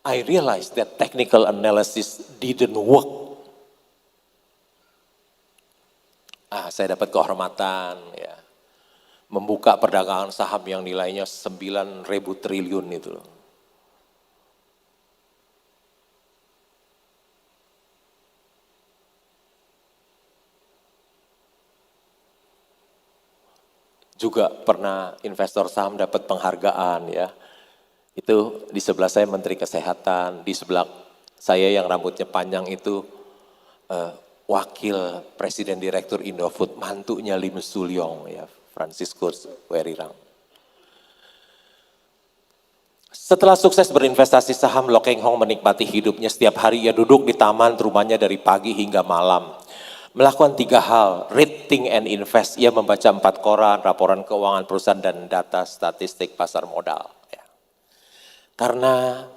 I realized that technical analysis didn't work. Saya dapat kehormatan ya, membuka perdagangan saham yang nilainya 9.000 triliun itu loh. Juga pernah investor saham dapat penghargaan ya. Itu di sebelah saya Menteri Kesehatan, di sebelah saya yang rambutnya panjang itu Wakil Presiden Direktur Indofood, mantunya Lim Sulyong ya, Franciscus Werirang. Setelah sukses berinvestasi saham, Lo Keng Hong menikmati hidupnya. Setiap hari ia duduk di taman rumahnya dari pagi hingga malam. Melakukan 3 hal, read, think, and invest. Ia membaca 4 koran, laporan keuangan perusahaan, dan data statistik pasar modal. Ya. Karena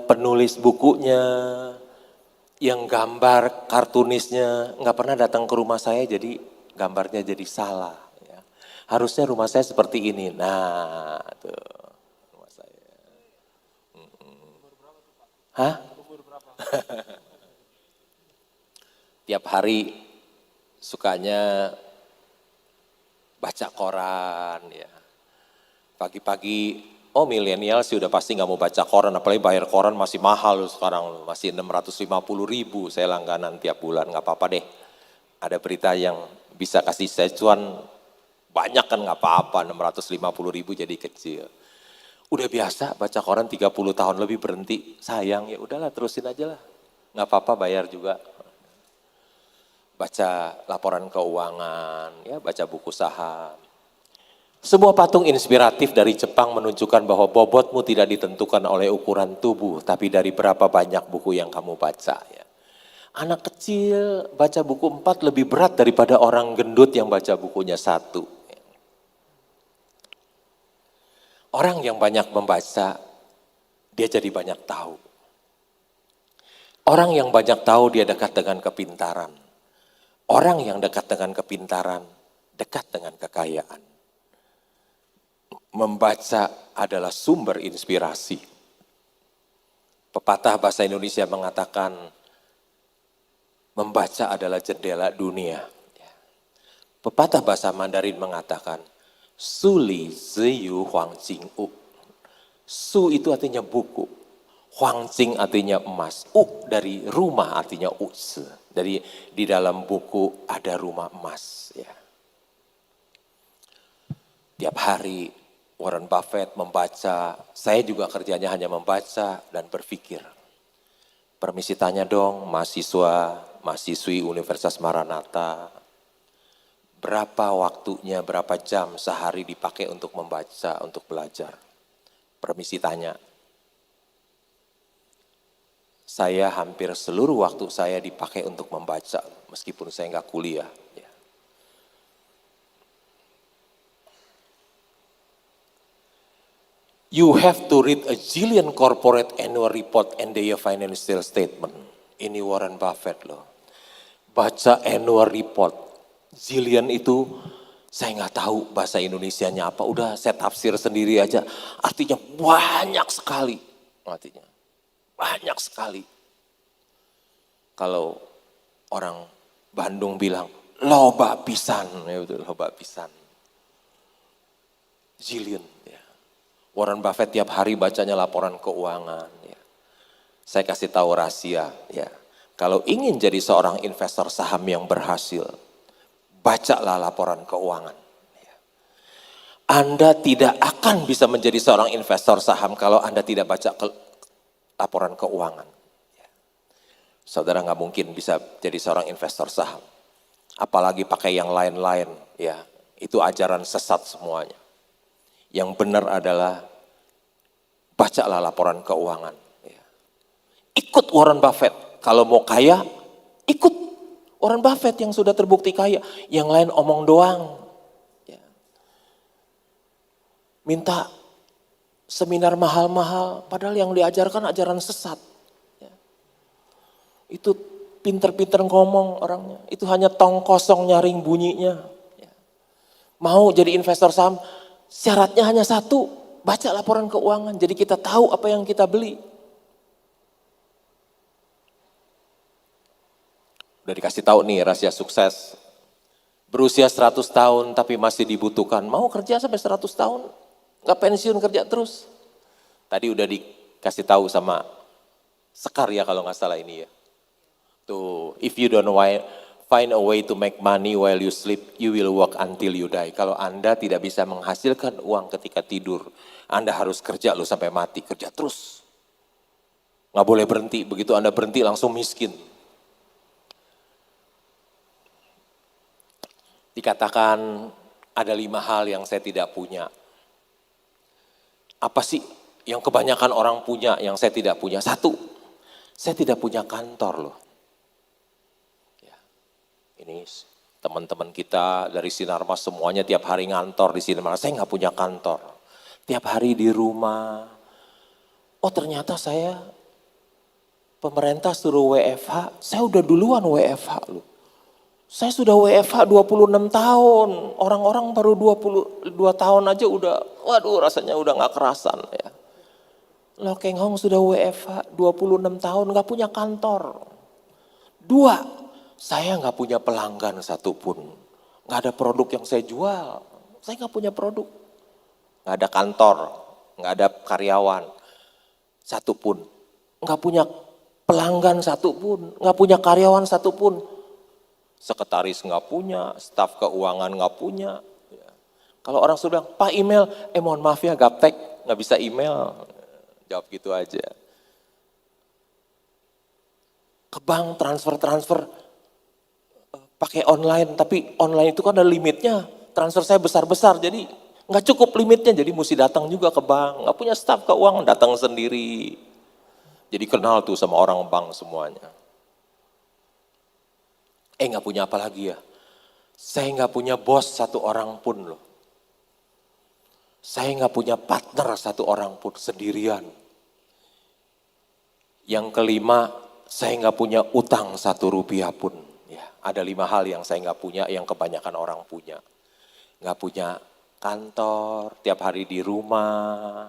penulis bukunya, yang gambar kartunisnya nggak pernah datang ke rumah saya, jadi gambarnya jadi salah. Ya. Harusnya rumah saya seperti ini. Nah, tuh rumah saya. Hah? Tiap hari sukanya baca koran ya. Pagi-pagi, milenial sih udah pasti nggak mau baca koran, apalagi bayar koran masih mahal sekarang, masih 650.000 saya langganan tiap bulan, nggak apa-apa deh. Ada berita yang bisa kasih saya cuan banyak kan nggak apa-apa, 650.000 jadi kecil. Udah biasa baca koran 30 tahun lebih berhenti, sayang ya udahlah terusin aja lah, nggak apa-apa bayar juga. Baca laporan keuangan, ya baca buku saham. Sebuah patung inspiratif dari Jepang menunjukkan bahwa bobotmu tidak ditentukan oleh ukuran tubuh, tapi dari berapa banyak buku yang kamu baca. Ya. Anak kecil baca buku 4 lebih berat daripada orang gendut yang baca bukunya 1. Orang yang banyak membaca, dia jadi banyak tahu. Orang yang banyak tahu, dia dekat dengan kepintaran. Orang yang dekat dengan kepintaran, dekat dengan kekayaan. Membaca adalah sumber inspirasi. Pepatah bahasa Indonesia mengatakan, membaca adalah jendela dunia. Pepatah bahasa Mandarin mengatakan, Su li ziyu huang jing u. Su itu artinya buku, huang jing artinya emas, u dari rumah artinya uzi. Dari di dalam buku ada rumah emas. Ya. Tiap hari Warren Buffett membaca, saya juga kerjanya hanya membaca dan berpikir. Permisi tanya dong, mahasiswi Universitas Maranatha, berapa waktunya, berapa jam sehari dipakai untuk membaca, untuk belajar? Permisi tanya. Saya hampir seluruh waktu saya dipakai untuk membaca, meskipun saya nggak kuliah. You have to read a zillion corporate annual report and their financial statement. Ini Warren Buffett loh. Baca annual report. Zillion itu saya nggak tahu bahasa Indonesianya apa. Udah saya tafsir sendiri aja. Artinya banyak sekali. Artinya banyak sekali. Kalau orang Bandung bilang loba pisan, ya betul, loba pisan. Zillion. Ya. Warren Buffett tiap hari bacanya laporan keuangan. Ya. Saya kasih tahu rahasia. Ya. Kalau ingin jadi seorang investor saham yang berhasil, bacalah laporan keuangan. Ya. Anda tidak akan bisa menjadi seorang investor saham kalau Anda tidak baca laporan keuangan. Ya. Saudara nggak mungkin bisa jadi seorang investor saham. Apalagi pakai yang lain-lain. Ya. Itu ajaran sesat semuanya. Yang benar adalah bacalah laporan keuangan. Ya. Ikut Warren Buffett. Kalau mau kaya, ikut Warren Buffett yang sudah terbukti kaya. Yang lain omong doang. Ya. Minta seminar mahal-mahal, padahal yang diajarkan ajaran sesat. Ya. Itu pinter-pinter ngomong orangnya. Itu hanya tong kosong nyaring bunyinya. Ya. Mau jadi investor saham, syaratnya hanya satu, baca laporan keuangan. Jadi kita tahu apa yang kita beli. Udah dikasih tahu nih rahasia sukses. Berusia 100 tahun tapi masih dibutuhkan. Mau kerja sampai 100 tahun? Nggak pensiun, kerja terus. Tadi udah dikasih tahu sama Sekar ya kalau nggak salah ini ya. Tuh, if you don't find a way to make money while you sleep, you will work until you die. Kalau Anda tidak bisa menghasilkan uang ketika tidur, Anda harus kerja loh sampai mati, kerja terus. Nggak boleh berhenti, begitu Anda berhenti langsung miskin. Dikatakan ada 5 hal yang saya tidak punya. Apa sih yang kebanyakan orang punya yang saya tidak punya? 1, saya tidak punya kantor loh. Ini teman-teman kita dari Sinarmas semuanya tiap hari ngantor di Sinarmas. Saya nggak punya kantor. Tiap hari di rumah. Oh ternyata saya pemerintah suruh WFH. Saya udah duluan WFH loh. Saya sudah WFH 26 tahun. Orang-orang baru 22 tahun aja udah, waduh rasanya udah nggak kerasan ya. Loh Keng Hong sudah WFH 26 tahun nggak punya kantor. 2, saya nggak punya pelanggan satupun, nggak ada produk yang saya jual, saya nggak punya produk, nggak ada kantor, nggak ada karyawan satupun, nggak punya pelanggan satupun, nggak punya karyawan satupun, sekretaris nggak punya, staf keuangan nggak punya. Kalau orang sudah Pak email, mohon maaf ya gaptek, nggak bisa email, jawab gitu aja. Ke bank transfer pakai online, tapi online itu kan ada limitnya, transfer saya besar-besar, jadi nggak cukup limitnya, jadi mesti datang juga ke bank, nggak punya staf keuangan, datang sendiri, jadi kenal tuh sama orang bank semuanya. Nggak punya apa lagi ya, saya nggak punya bos 1 orang pun loh, saya nggak punya partner 1 orang pun, sendirian. Yang kelima, saya nggak punya utang 1 rupiah pun. Ada 5 hal yang saya nggak punya, yang kebanyakan orang punya. nggak punya kantor, tiap hari di rumah.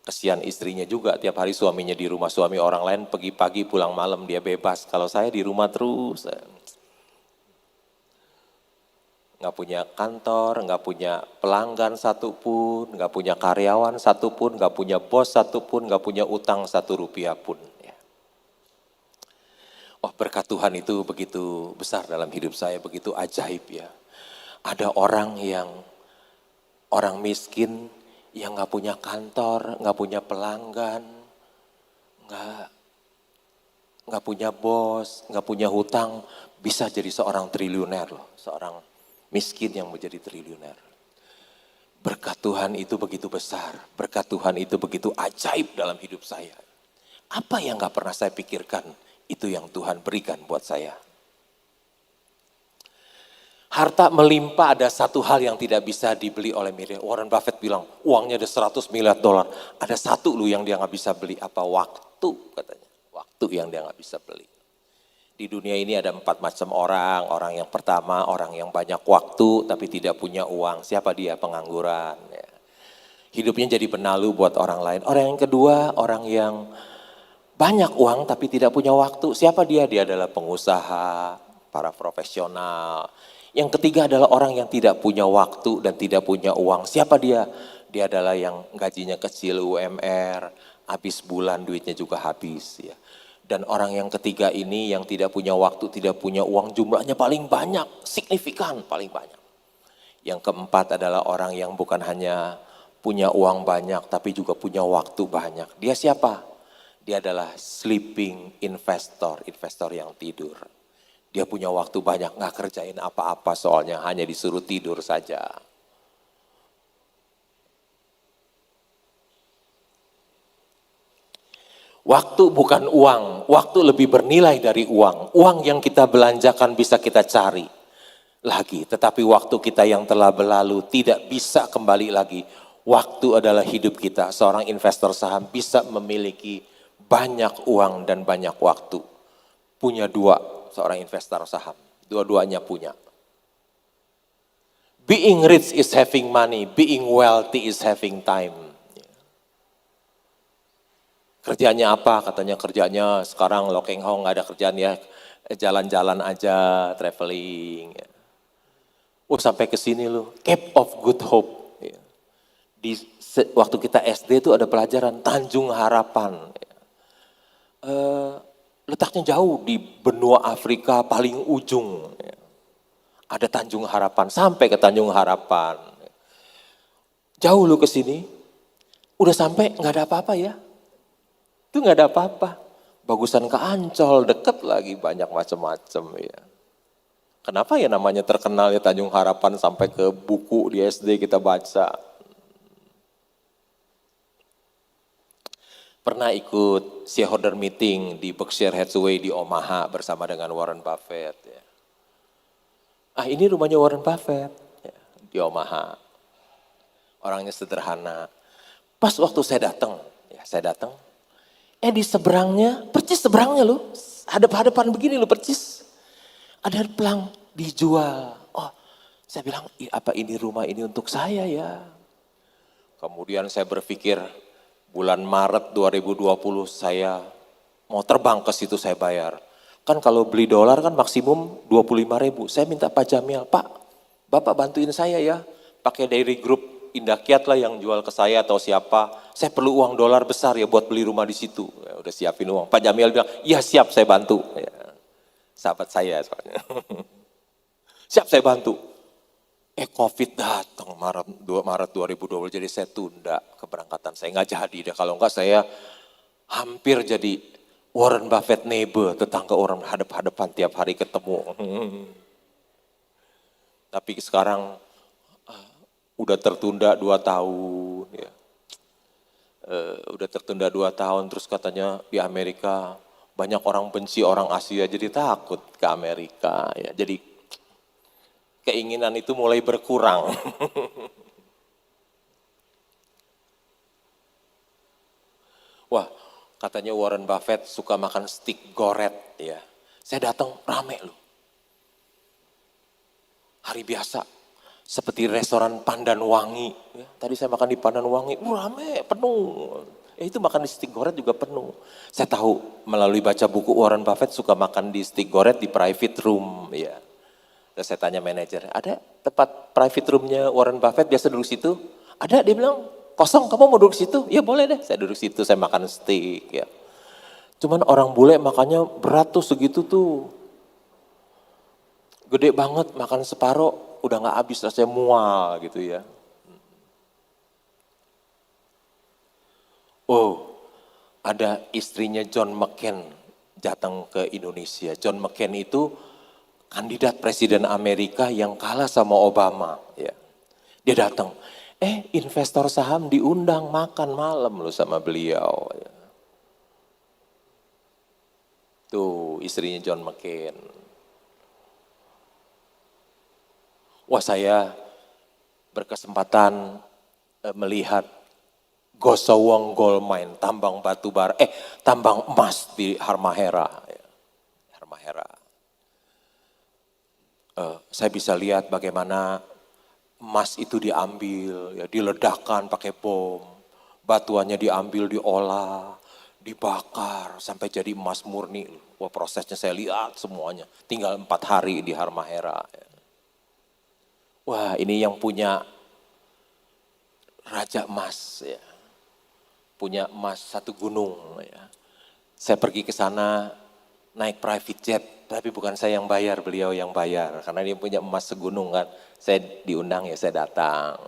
Kesian istrinya juga, tiap hari suaminya di rumah, suami orang lain pergi pagi pulang malam, dia bebas. Kalau saya di rumah terus. Nggak punya kantor, nggak punya pelanggan satupun, nggak punya karyawan satupun, nggak punya bos satupun, nggak punya utang 1 rupiah pun. Ya. Oh, berkat Tuhan itu begitu besar dalam hidup saya, begitu ajaib ya. Ada orang miskin yang nggak punya kantor, nggak punya pelanggan, nggak nggak punya bos, nggak punya hutang, bisa jadi seorang triliuner loh, seorang miskin yang menjadi triliuner. Berkat Tuhan itu begitu besar, berkat Tuhan itu begitu ajaib dalam hidup saya. Apa yang gak pernah saya pikirkan, itu yang Tuhan berikan buat saya. Harta melimpah ada satu hal yang tidak bisa dibeli oleh miliar. Warren Buffett bilang, uangnya ada 100 miliar dolar. Ada satu lu yang dia gak bisa beli, apa? Waktu katanya. Waktu yang dia gak bisa beli. Di dunia ini ada 4 macam orang. Orang yang pertama, orang yang banyak waktu tapi tidak punya uang. Siapa dia? Pengangguran. Ya. Hidupnya jadi benalu buat orang lain. Orang yang kedua, orang yang banyak uang tapi tidak punya waktu. Siapa dia? Dia adalah pengusaha, para profesional. Yang ketiga adalah orang yang tidak punya waktu dan tidak punya uang. Siapa dia? Dia adalah yang gajinya kecil, UMR, habis bulan duitnya juga habis. Ya. Dan orang yang ketiga ini yang tidak punya waktu, tidak punya uang, jumlahnya paling banyak, signifikan paling banyak. Yang keempat adalah orang yang bukan hanya punya uang banyak, tapi juga punya waktu banyak. Dia siapa? Dia adalah sleeping investor, investor yang tidur. Dia punya waktu banyak, nggak kerjain apa-apa soalnya, hanya disuruh tidur saja. Waktu bukan uang, waktu lebih bernilai dari uang. Uang yang kita belanjakan bisa kita cari lagi, tetapi waktu kita yang telah berlalu tidak bisa kembali lagi. Waktu adalah hidup kita. Seorang investor saham bisa memiliki banyak uang dan banyak waktu. Punya dua, seorang investor saham. Dua-duanya punya. Being rich is having money, being wealthy is having time. Kerjanya apa? Katanya kerjanya sekarang Lo Keng Hong nggak ada kerjaan ya, jalan-jalan aja, traveling. Oh sampai ke sini loh, Cape of Good Hope. Waktu kita SD itu ada pelajaran Tanjung Harapan. Letaknya jauh di benua Afrika paling ujung. Ada Tanjung Harapan, sampai ke Tanjung Harapan. Jauh lu ke sini, udah sampai nggak ada apa-apa ya. Itu nggak ada apa-apa. Bagusan ke Ancol, deket lagi banyak macam-macam ya. Kenapa ya namanya terkenal ya Tanjung Harapan sampai ke buku di SD kita baca. Pernah ikut shareholder meeting di Berkshire Hathaway di Omaha bersama dengan Warren Buffett. Ya. Ini rumahnya Warren Buffett ya, di Omaha. Orangnya sederhana. Pas waktu saya datang, di seberangnya, percis seberangnya loh, hadap-hadapan begini loh percis. Ada pelang dijual. Oh, saya bilang, apa ini rumah ini untuk saya ya? Kemudian saya berpikir, bulan Maret 2020 saya mau terbang ke situ saya bayar. Kan kalau beli dolar kan maksimum 25.000. Saya minta Pak Jamil, Pak, Bapak bantuin saya ya, pakai Dairy Group Indah Kiat lah yang jual ke saya atau siapa. Saya perlu uang dolar besar ya buat beli rumah di situ. Ya, udah siapin uang. Pak Jamil bilang, iya siap saya bantu. Ya, sahabat saya soalnya. Siap saya bantu. Covid datang Maret 2020, jadi saya tunda keberangkatan. Saya nggak jadi deh, kalau nggak saya hampir jadi Warren Buffett neighbor, tetangga orang hadap-hadapan tiap hari ketemu. Tapi sekarang udah tertunda 2 tahun ya. Udah tertunda 2 tahun, terus katanya di Amerika banyak orang benci orang Asia, jadi takut ke Amerika ya. Jadi keinginan itu mulai berkurang. Wah, katanya Warren Buffett suka makan steak goret ya. Saya datang rame loh. hari biasa. Seperti restoran Pandan Wangi. Ya, tadi saya makan di Pandan Wangi, rame, penuh. Itu makan di Steak Goret juga penuh. Saya tahu melalui baca buku Warren Buffett suka makan di Steak Goret di private room. Ya. Terus saya tanya manajer, ada tempat private roomnya Warren Buffett biasa duduk situ? Ada, dia bilang, kosong kamu mau duduk situ? Ya boleh deh, saya duduk situ, saya makan steak. Ya. Cuman orang bule makannya berat tuh segitu tuh. Gede banget, makan separuh udah gak habis, rasanya mual gitu ya. Oh, ada istrinya John McCain datang ke Indonesia. John McCain itu kandidat presiden Amerika yang kalah sama Obama. Ya. Dia datang, investor saham diundang makan malam loh sama beliau. Ya. Tuh istrinya John McCain. Wah saya berkesempatan melihat Gosowong Gold Mine, tambang batu bara, tambang emas di Halmahera. Ya. Halmahera. Saya bisa lihat bagaimana emas itu diambil, ya, diledakkan pakai bom, batuannya diambil, diolah, dibakar sampai jadi emas murni. Wah prosesnya saya lihat semuanya, tinggal 4 hari di Halmahera. Ya. Wah ini yang punya Raja Emas, ya. Punya emas satu gunung. Ya. Saya pergi ke sana naik private jet, tapi bukan saya yang bayar, beliau yang bayar. Karena dia punya emas segunung kan, saya diundang ya saya datang.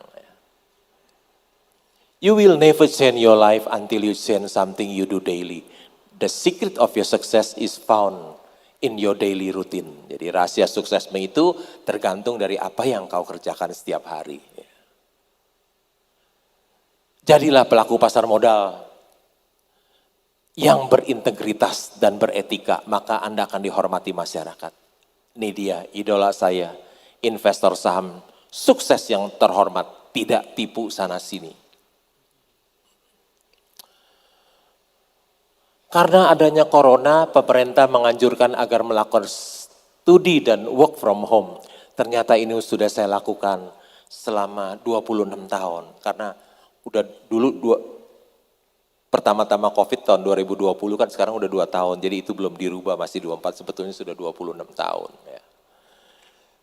You will never change your life until you change something you do daily. The secret of your success is found in your daily routine. Jadi rahasia suksesmu itu tergantung dari apa yang kau kerjakan setiap hari. Jadilah pelaku pasar modal yang berintegritas dan beretika, maka Anda akan dihormati masyarakat. Ini dia idola saya, investor saham sukses yang terhormat, tidak tipu sana sini. Karena adanya corona, pemerintah menganjurkan agar melakukan studi dan work from home. Ternyata ini sudah saya lakukan selama 26 tahun. Karena udah dulu pertama-tama COVID tahun 2020 kan sekarang udah 2 tahun. Jadi itu belum dirubah, masih 24, sebetulnya sudah 26 tahun. Ya.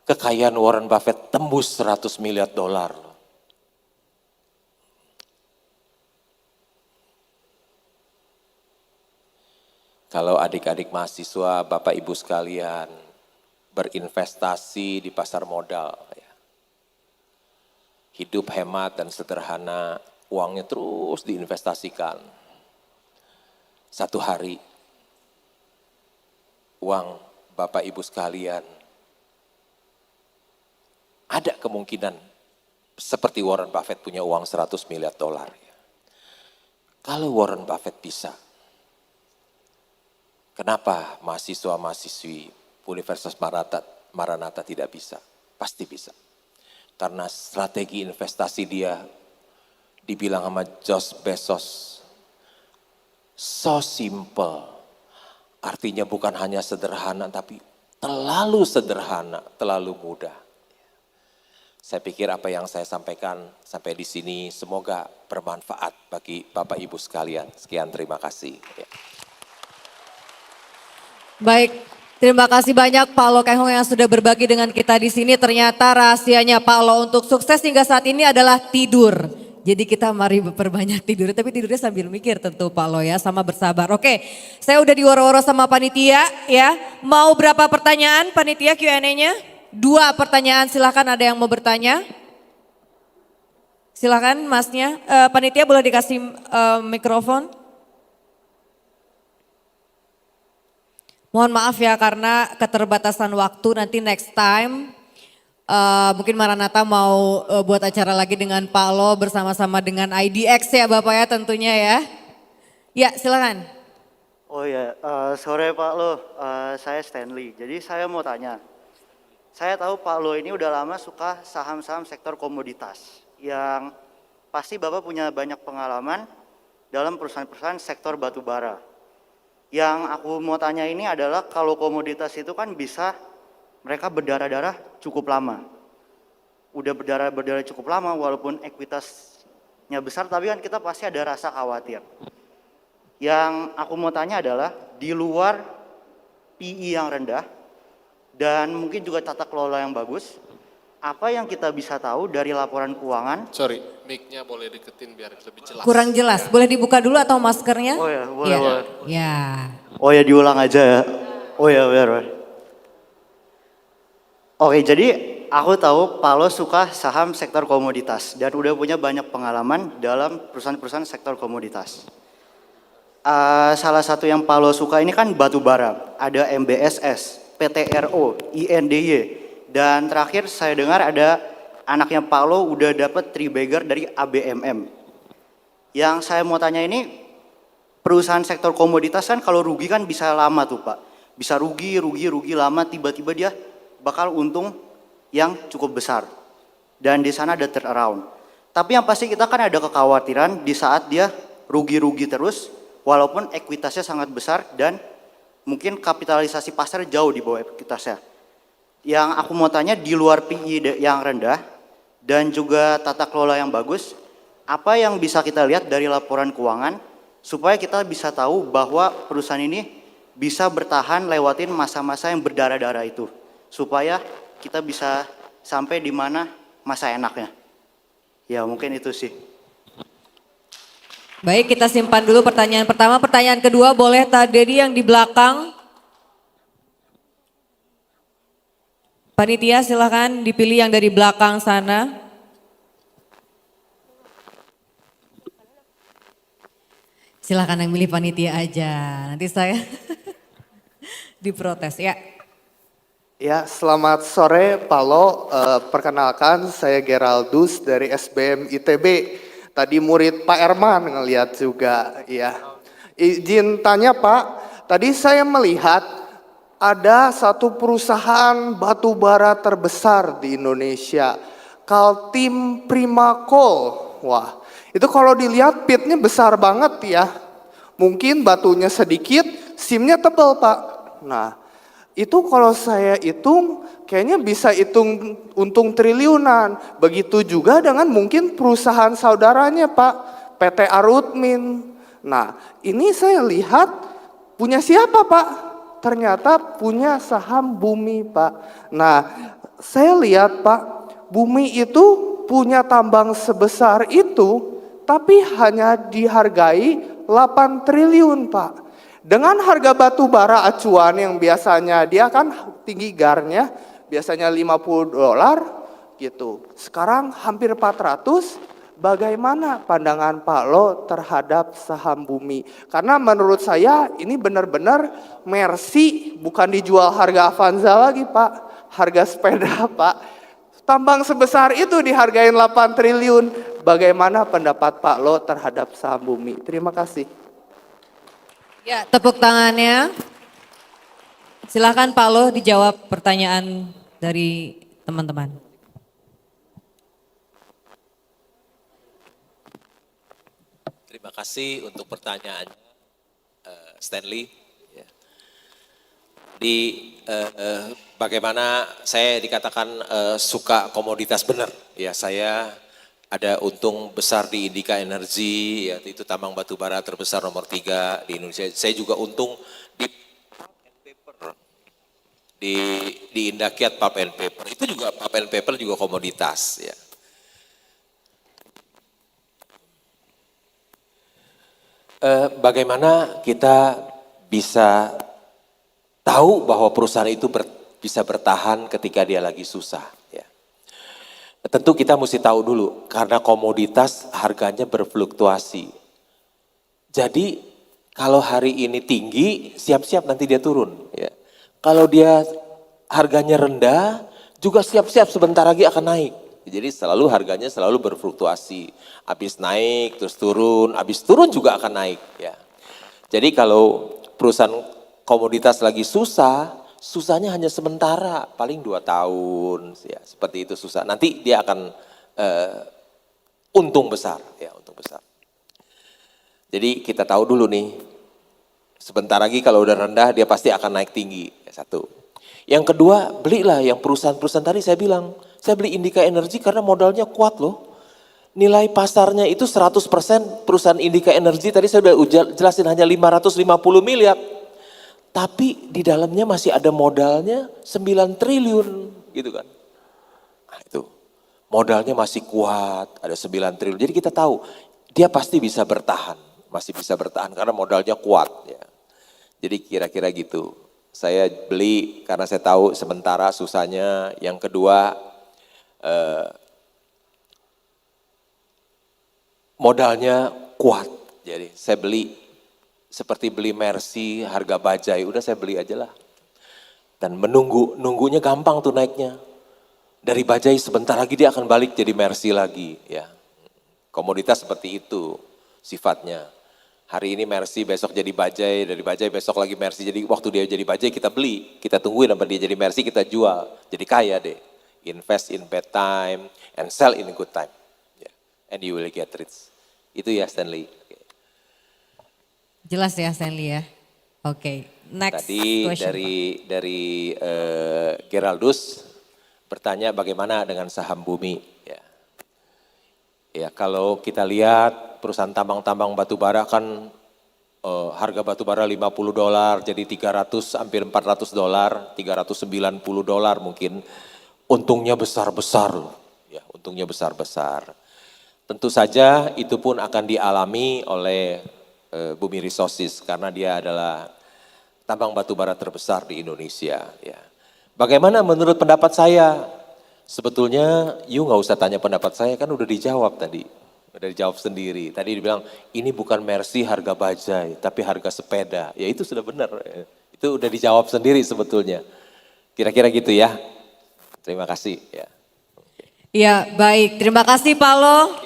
Kekayaan Warren Buffett tembus 100 miliar dolar. Kalau adik-adik mahasiswa, Bapak Ibu sekalian, berinvestasi di pasar modal, ya. Hidup hemat dan sederhana, uangnya terus diinvestasikan. Satu hari, uang Bapak Ibu sekalian, ada kemungkinan seperti Warren Buffett punya uang 100 miliar dolar. Ya. Kalau Warren Buffett bisa, kenapa mahasiswa-mahasiswi Universitas Maranatha tidak bisa? Pasti bisa. Karena strategi investasi dia dibilang sama Josh Bezos so simple. Artinya bukan hanya sederhana tapi terlalu sederhana, terlalu mudah. Saya pikir apa yang saya sampaikan sampai di sini semoga bermanfaat bagi Bapak Ibu sekalian. Sekian, terima kasih. Ya. Baik, terima kasih banyak Pak Lo Keng Hong yang sudah berbagi dengan kita di sini. Ternyata rahasianya Pak Lo untuk sukses hingga saat ini adalah tidur. Jadi kita mari perbanyak tidur, tapi tidurnya sambil mikir tentu Pak Lo ya, sama bersabar. Oke, saya udah diworo-woro sama panitia ya. Mau berapa pertanyaan panitia Q&A-nya? 2 pertanyaan, silahkan ada yang mau bertanya. Silahkan masnya, panitia boleh dikasih mikrofon. Mohon maaf ya karena keterbatasan waktu, nanti next time mungkin Maranatha mau buat acara lagi dengan Pak Lo bersama-sama dengan IDX ya Bapak ya tentunya ya. Ya silakan. Oh ya, sore Pak Lo, saya Stanley. Jadi saya mau tanya, saya tahu Pak Lo ini udah lama suka saham-saham sektor komoditas yang pasti Bapak punya banyak pengalaman dalam perusahaan-perusahaan sektor batu bara. Yang aku mau tanya ini adalah kalau komoditas itu kan bisa mereka berdarah-darah cukup lama. udah berdarah cukup lama, walaupun ekuitasnya besar, tapi kan kita pasti ada rasa khawatir. Yang aku mau tanya adalah, di luar PI yang rendah, dan mungkin juga tata kelola yang bagus, apa yang kita bisa tahu dari laporan keuangan? Sorry, mic-nya boleh deketin biar lebih jelas. Kurang jelas, boleh dibuka dulu atau maskernya? Oh ya, boleh, Iya. boleh. Ya. Oh ya, diulang aja ya. Oh ya, biar. Oke, jadi aku tahu Pak Lo suka saham sektor komoditas dan udah punya banyak pengalaman dalam perusahaan-perusahaan sektor komoditas. Salah satu yang Pak Lo suka ini kan batu bara, ada MBSS, PTRO, INDY, dan terakhir saya dengar ada anaknya Pak Lo udah dapat Tribagger dari ABMM. Yang saya mau tanya ini, perusahaan sektor komoditas kan kalau rugi kan bisa lama tuh Pak. Bisa rugi lama, tiba-tiba dia bakal untung yang cukup besar. Dan di sana ada turnaround. Tapi yang pasti kita kan ada kekhawatiran di saat dia rugi-rugi terus, walaupun ekuitasnya sangat besar dan mungkin kapitalisasi pasar jauh di bawah ekuitasnya. Yang aku mau tanya, di luar PI yang rendah dan juga tata kelola yang bagus, apa yang bisa kita lihat dari laporan keuangan supaya kita bisa tahu bahwa perusahaan ini bisa bertahan lewatin masa-masa yang berdarah-darah itu, supaya kita bisa sampai di mana masa enaknya. Ya mungkin itu sih. Baik, kita simpan dulu pertanyaan pertama. Pertanyaan kedua boleh tadi yang di belakang. Panitia silakan dipilih yang dari belakang sana. Silakan yang milih panitia aja. Nanti saya diprotes ya. Ya, selamat sore Pak Lo. Perkenalkan saya Geraldus dari SBM ITB. Tadi murid Pak Erman ngelihat juga ya. Izin tanya Pak, tadi saya melihat ada satu perusahaan batu bara terbesar di Indonesia, Kaltim Primakol. Wah, itu kalau dilihat pitnya besar banget ya. Mungkin batunya sedikit, simnya tebal Pak. Nah, itu kalau saya hitung kayaknya bisa hitung untung triliunan. Begitu juga dengan mungkin perusahaan saudaranya Pak, PT Arutmin. Nah, ini saya lihat punya siapa Pak? Ternyata punya saham Bumi Pak. Nah, saya lihat Pak, Bumi itu punya tambang sebesar itu, tapi hanya dihargai 8 triliun Pak. Dengan harga batu bara acuan yang biasanya dia kan tinggi garnya, biasanya $50 gitu. Sekarang hampir 400. Bagaimana pandangan Pak Lo terhadap saham Bumi? Karena menurut saya ini benar-benar Mercy, bukan dijual harga Avanza lagi Pak. Harga sepeda Pak. Tambang sebesar itu dihargain 8 triliun. Bagaimana pendapat Pak Lo terhadap saham Bumi? Terima kasih. Ya, tepuk tangannya. Silakan Pak Lo dijawab pertanyaan dari teman-teman. Terima kasih untuk pertanyaannya, Stanley. Ya. Bagaimana saya dikatakan suka komoditas benar? Ya, saya ada untung besar di Indika Energy, ya, itu tambang batu bara terbesar nomor 3 di Indonesia. Saya juga untung di Pulp and Paper, di Indakiat Pulp and Paper. Itu juga Pulp and Paper juga komoditas. Ya. Bagaimana kita bisa tahu bahwa perusahaan itu bisa bertahan ketika dia lagi susah? Ya. Tentu kita mesti tahu dulu, karena komoditas harganya berfluktuasi. Jadi kalau hari ini tinggi, siap-siap nanti dia turun. Ya. Kalau dia harganya rendah, juga siap-siap sebentar lagi akan naik. Jadi harganya selalu berfluktuasi. Habis naik, terus turun, habis turun juga akan naik. Ya. Jadi kalau perusahaan komoditas lagi susah, susahnya hanya sementara, paling 2 tahun, ya, seperti itu susah. Nanti dia akan untung besar, ya, untung besar. Jadi kita tahu dulu nih, sebentar lagi kalau udah rendah dia pasti akan naik tinggi, ya, satu. Yang kedua, belilah yang perusahaan-perusahaan tadi saya bilang, Saya beli Indika Energy karena modalnya kuat loh. Nilai pasarnya itu 100% perusahaan Indika Energy, tadi saya udah jelasin hanya 550 miliar. Tapi di dalamnya masih ada modalnya 9 triliun gitu kan. Nah itu, modalnya masih kuat, ada 9 triliun. Jadi kita tahu dia pasti bisa bertahan, masih bisa bertahan karena modalnya kuat ya. Jadi kira-kira gitu. Saya beli karena saya tahu sementara susahnya. Yang kedua, modalnya kuat. Jadi saya beli seperti beli Mercy harga bajai, udah saya beli aja lah. Dan nunggunya gampang tuh naiknya. Dari bajai sebentar lagi dia akan balik jadi Mercy lagi ya. Komoditas seperti itu sifatnya. Hari ini Mercy, besok jadi bajai, dari bajai besok lagi Mercy. Jadi waktu dia jadi bajai kita beli, kita tungguin sampai dia jadi Mercy, kita jual. Jadi kaya deh. Invest in bad time and sell in good time. Yeah. And you will get rich. Itu ya Stanley. Okay. Jelas ya Stanley ya. Oke, next Tadi question. dari Geraldus bertanya bagaimana dengan saham Bumi. Ya kalau kita lihat perusahaan tambang-tambang batubara kan harga batubara $50 jadi 300 hampir $400, $390 mungkin. Untungnya besar-besar loh. Ya, untungnya besar-besar. Tentu saja itu pun akan dialami oleh Bumi Resources karena dia adalah tambang batubara terbesar di Indonesia. Ya. Bagaimana menurut pendapat saya? Sebetulnya you nggak usah tanya pendapat saya, kan udah dijawab tadi. Udah dijawab sendiri. Tadi dibilang ini bukan Mercy harga bajai, tapi harga sepeda. Ya itu sudah benar. Itu udah dijawab sendiri sebetulnya. Kira-kira gitu ya. Terima kasih ya. Ya baik, terima kasih Pak Lo.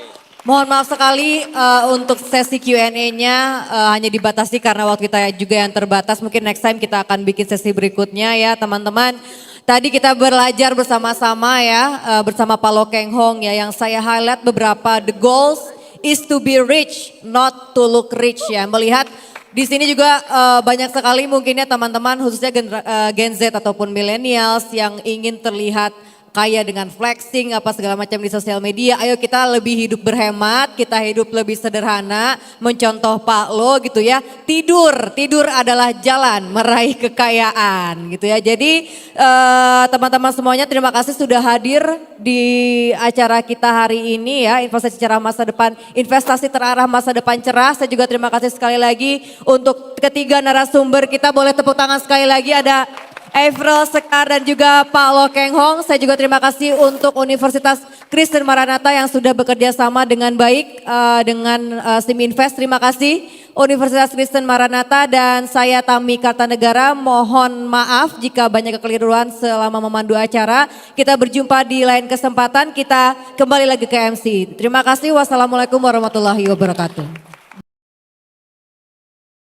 Mohon maaf sekali untuk sesi Q&A-nya hanya dibatasi karena waktu kita juga yang terbatas. Mungkin next time kita akan bikin sesi berikutnya ya teman-teman. Tadi kita belajar bersama-sama ya, bersama Pak Lo Keng Hong ya, yang saya highlight beberapa, the goals is to be rich, not to look rich ya. Melihat di sini juga banyak sekali mungkinnya teman-teman khususnya Gen Z ataupun millennials yang ingin terlihat kaya dengan flexing apa segala macam di sosial media. Ayo kita lebih hidup berhemat, kita hidup lebih sederhana, mencontoh Pak Lo gitu ya. Tidur adalah jalan meraih kekayaan gitu ya. Jadi teman-teman semuanya terima kasih sudah hadir di acara kita hari ini ya. Investasi cerah masa depan, investasi terarah masa depan cerah. Saya juga terima kasih sekali lagi untuk ketiga narasumber kita. Boleh tepuk tangan sekali lagi, ada Avril Sekar dan juga Pak Lo Keng Hong. Saya juga terima kasih untuk Universitas Kristen Maranatha yang sudah bekerja sama dengan baik dengan Sim Invest. Terima kasih Universitas Kristen Maranatha, dan saya Tami Kartanegara mohon maaf jika banyak kekeliruan selama memandu acara. Kita berjumpa di lain kesempatan, kita kembali lagi ke MC. Terima kasih, wassalamualaikum warahmatullahi wabarakatuh.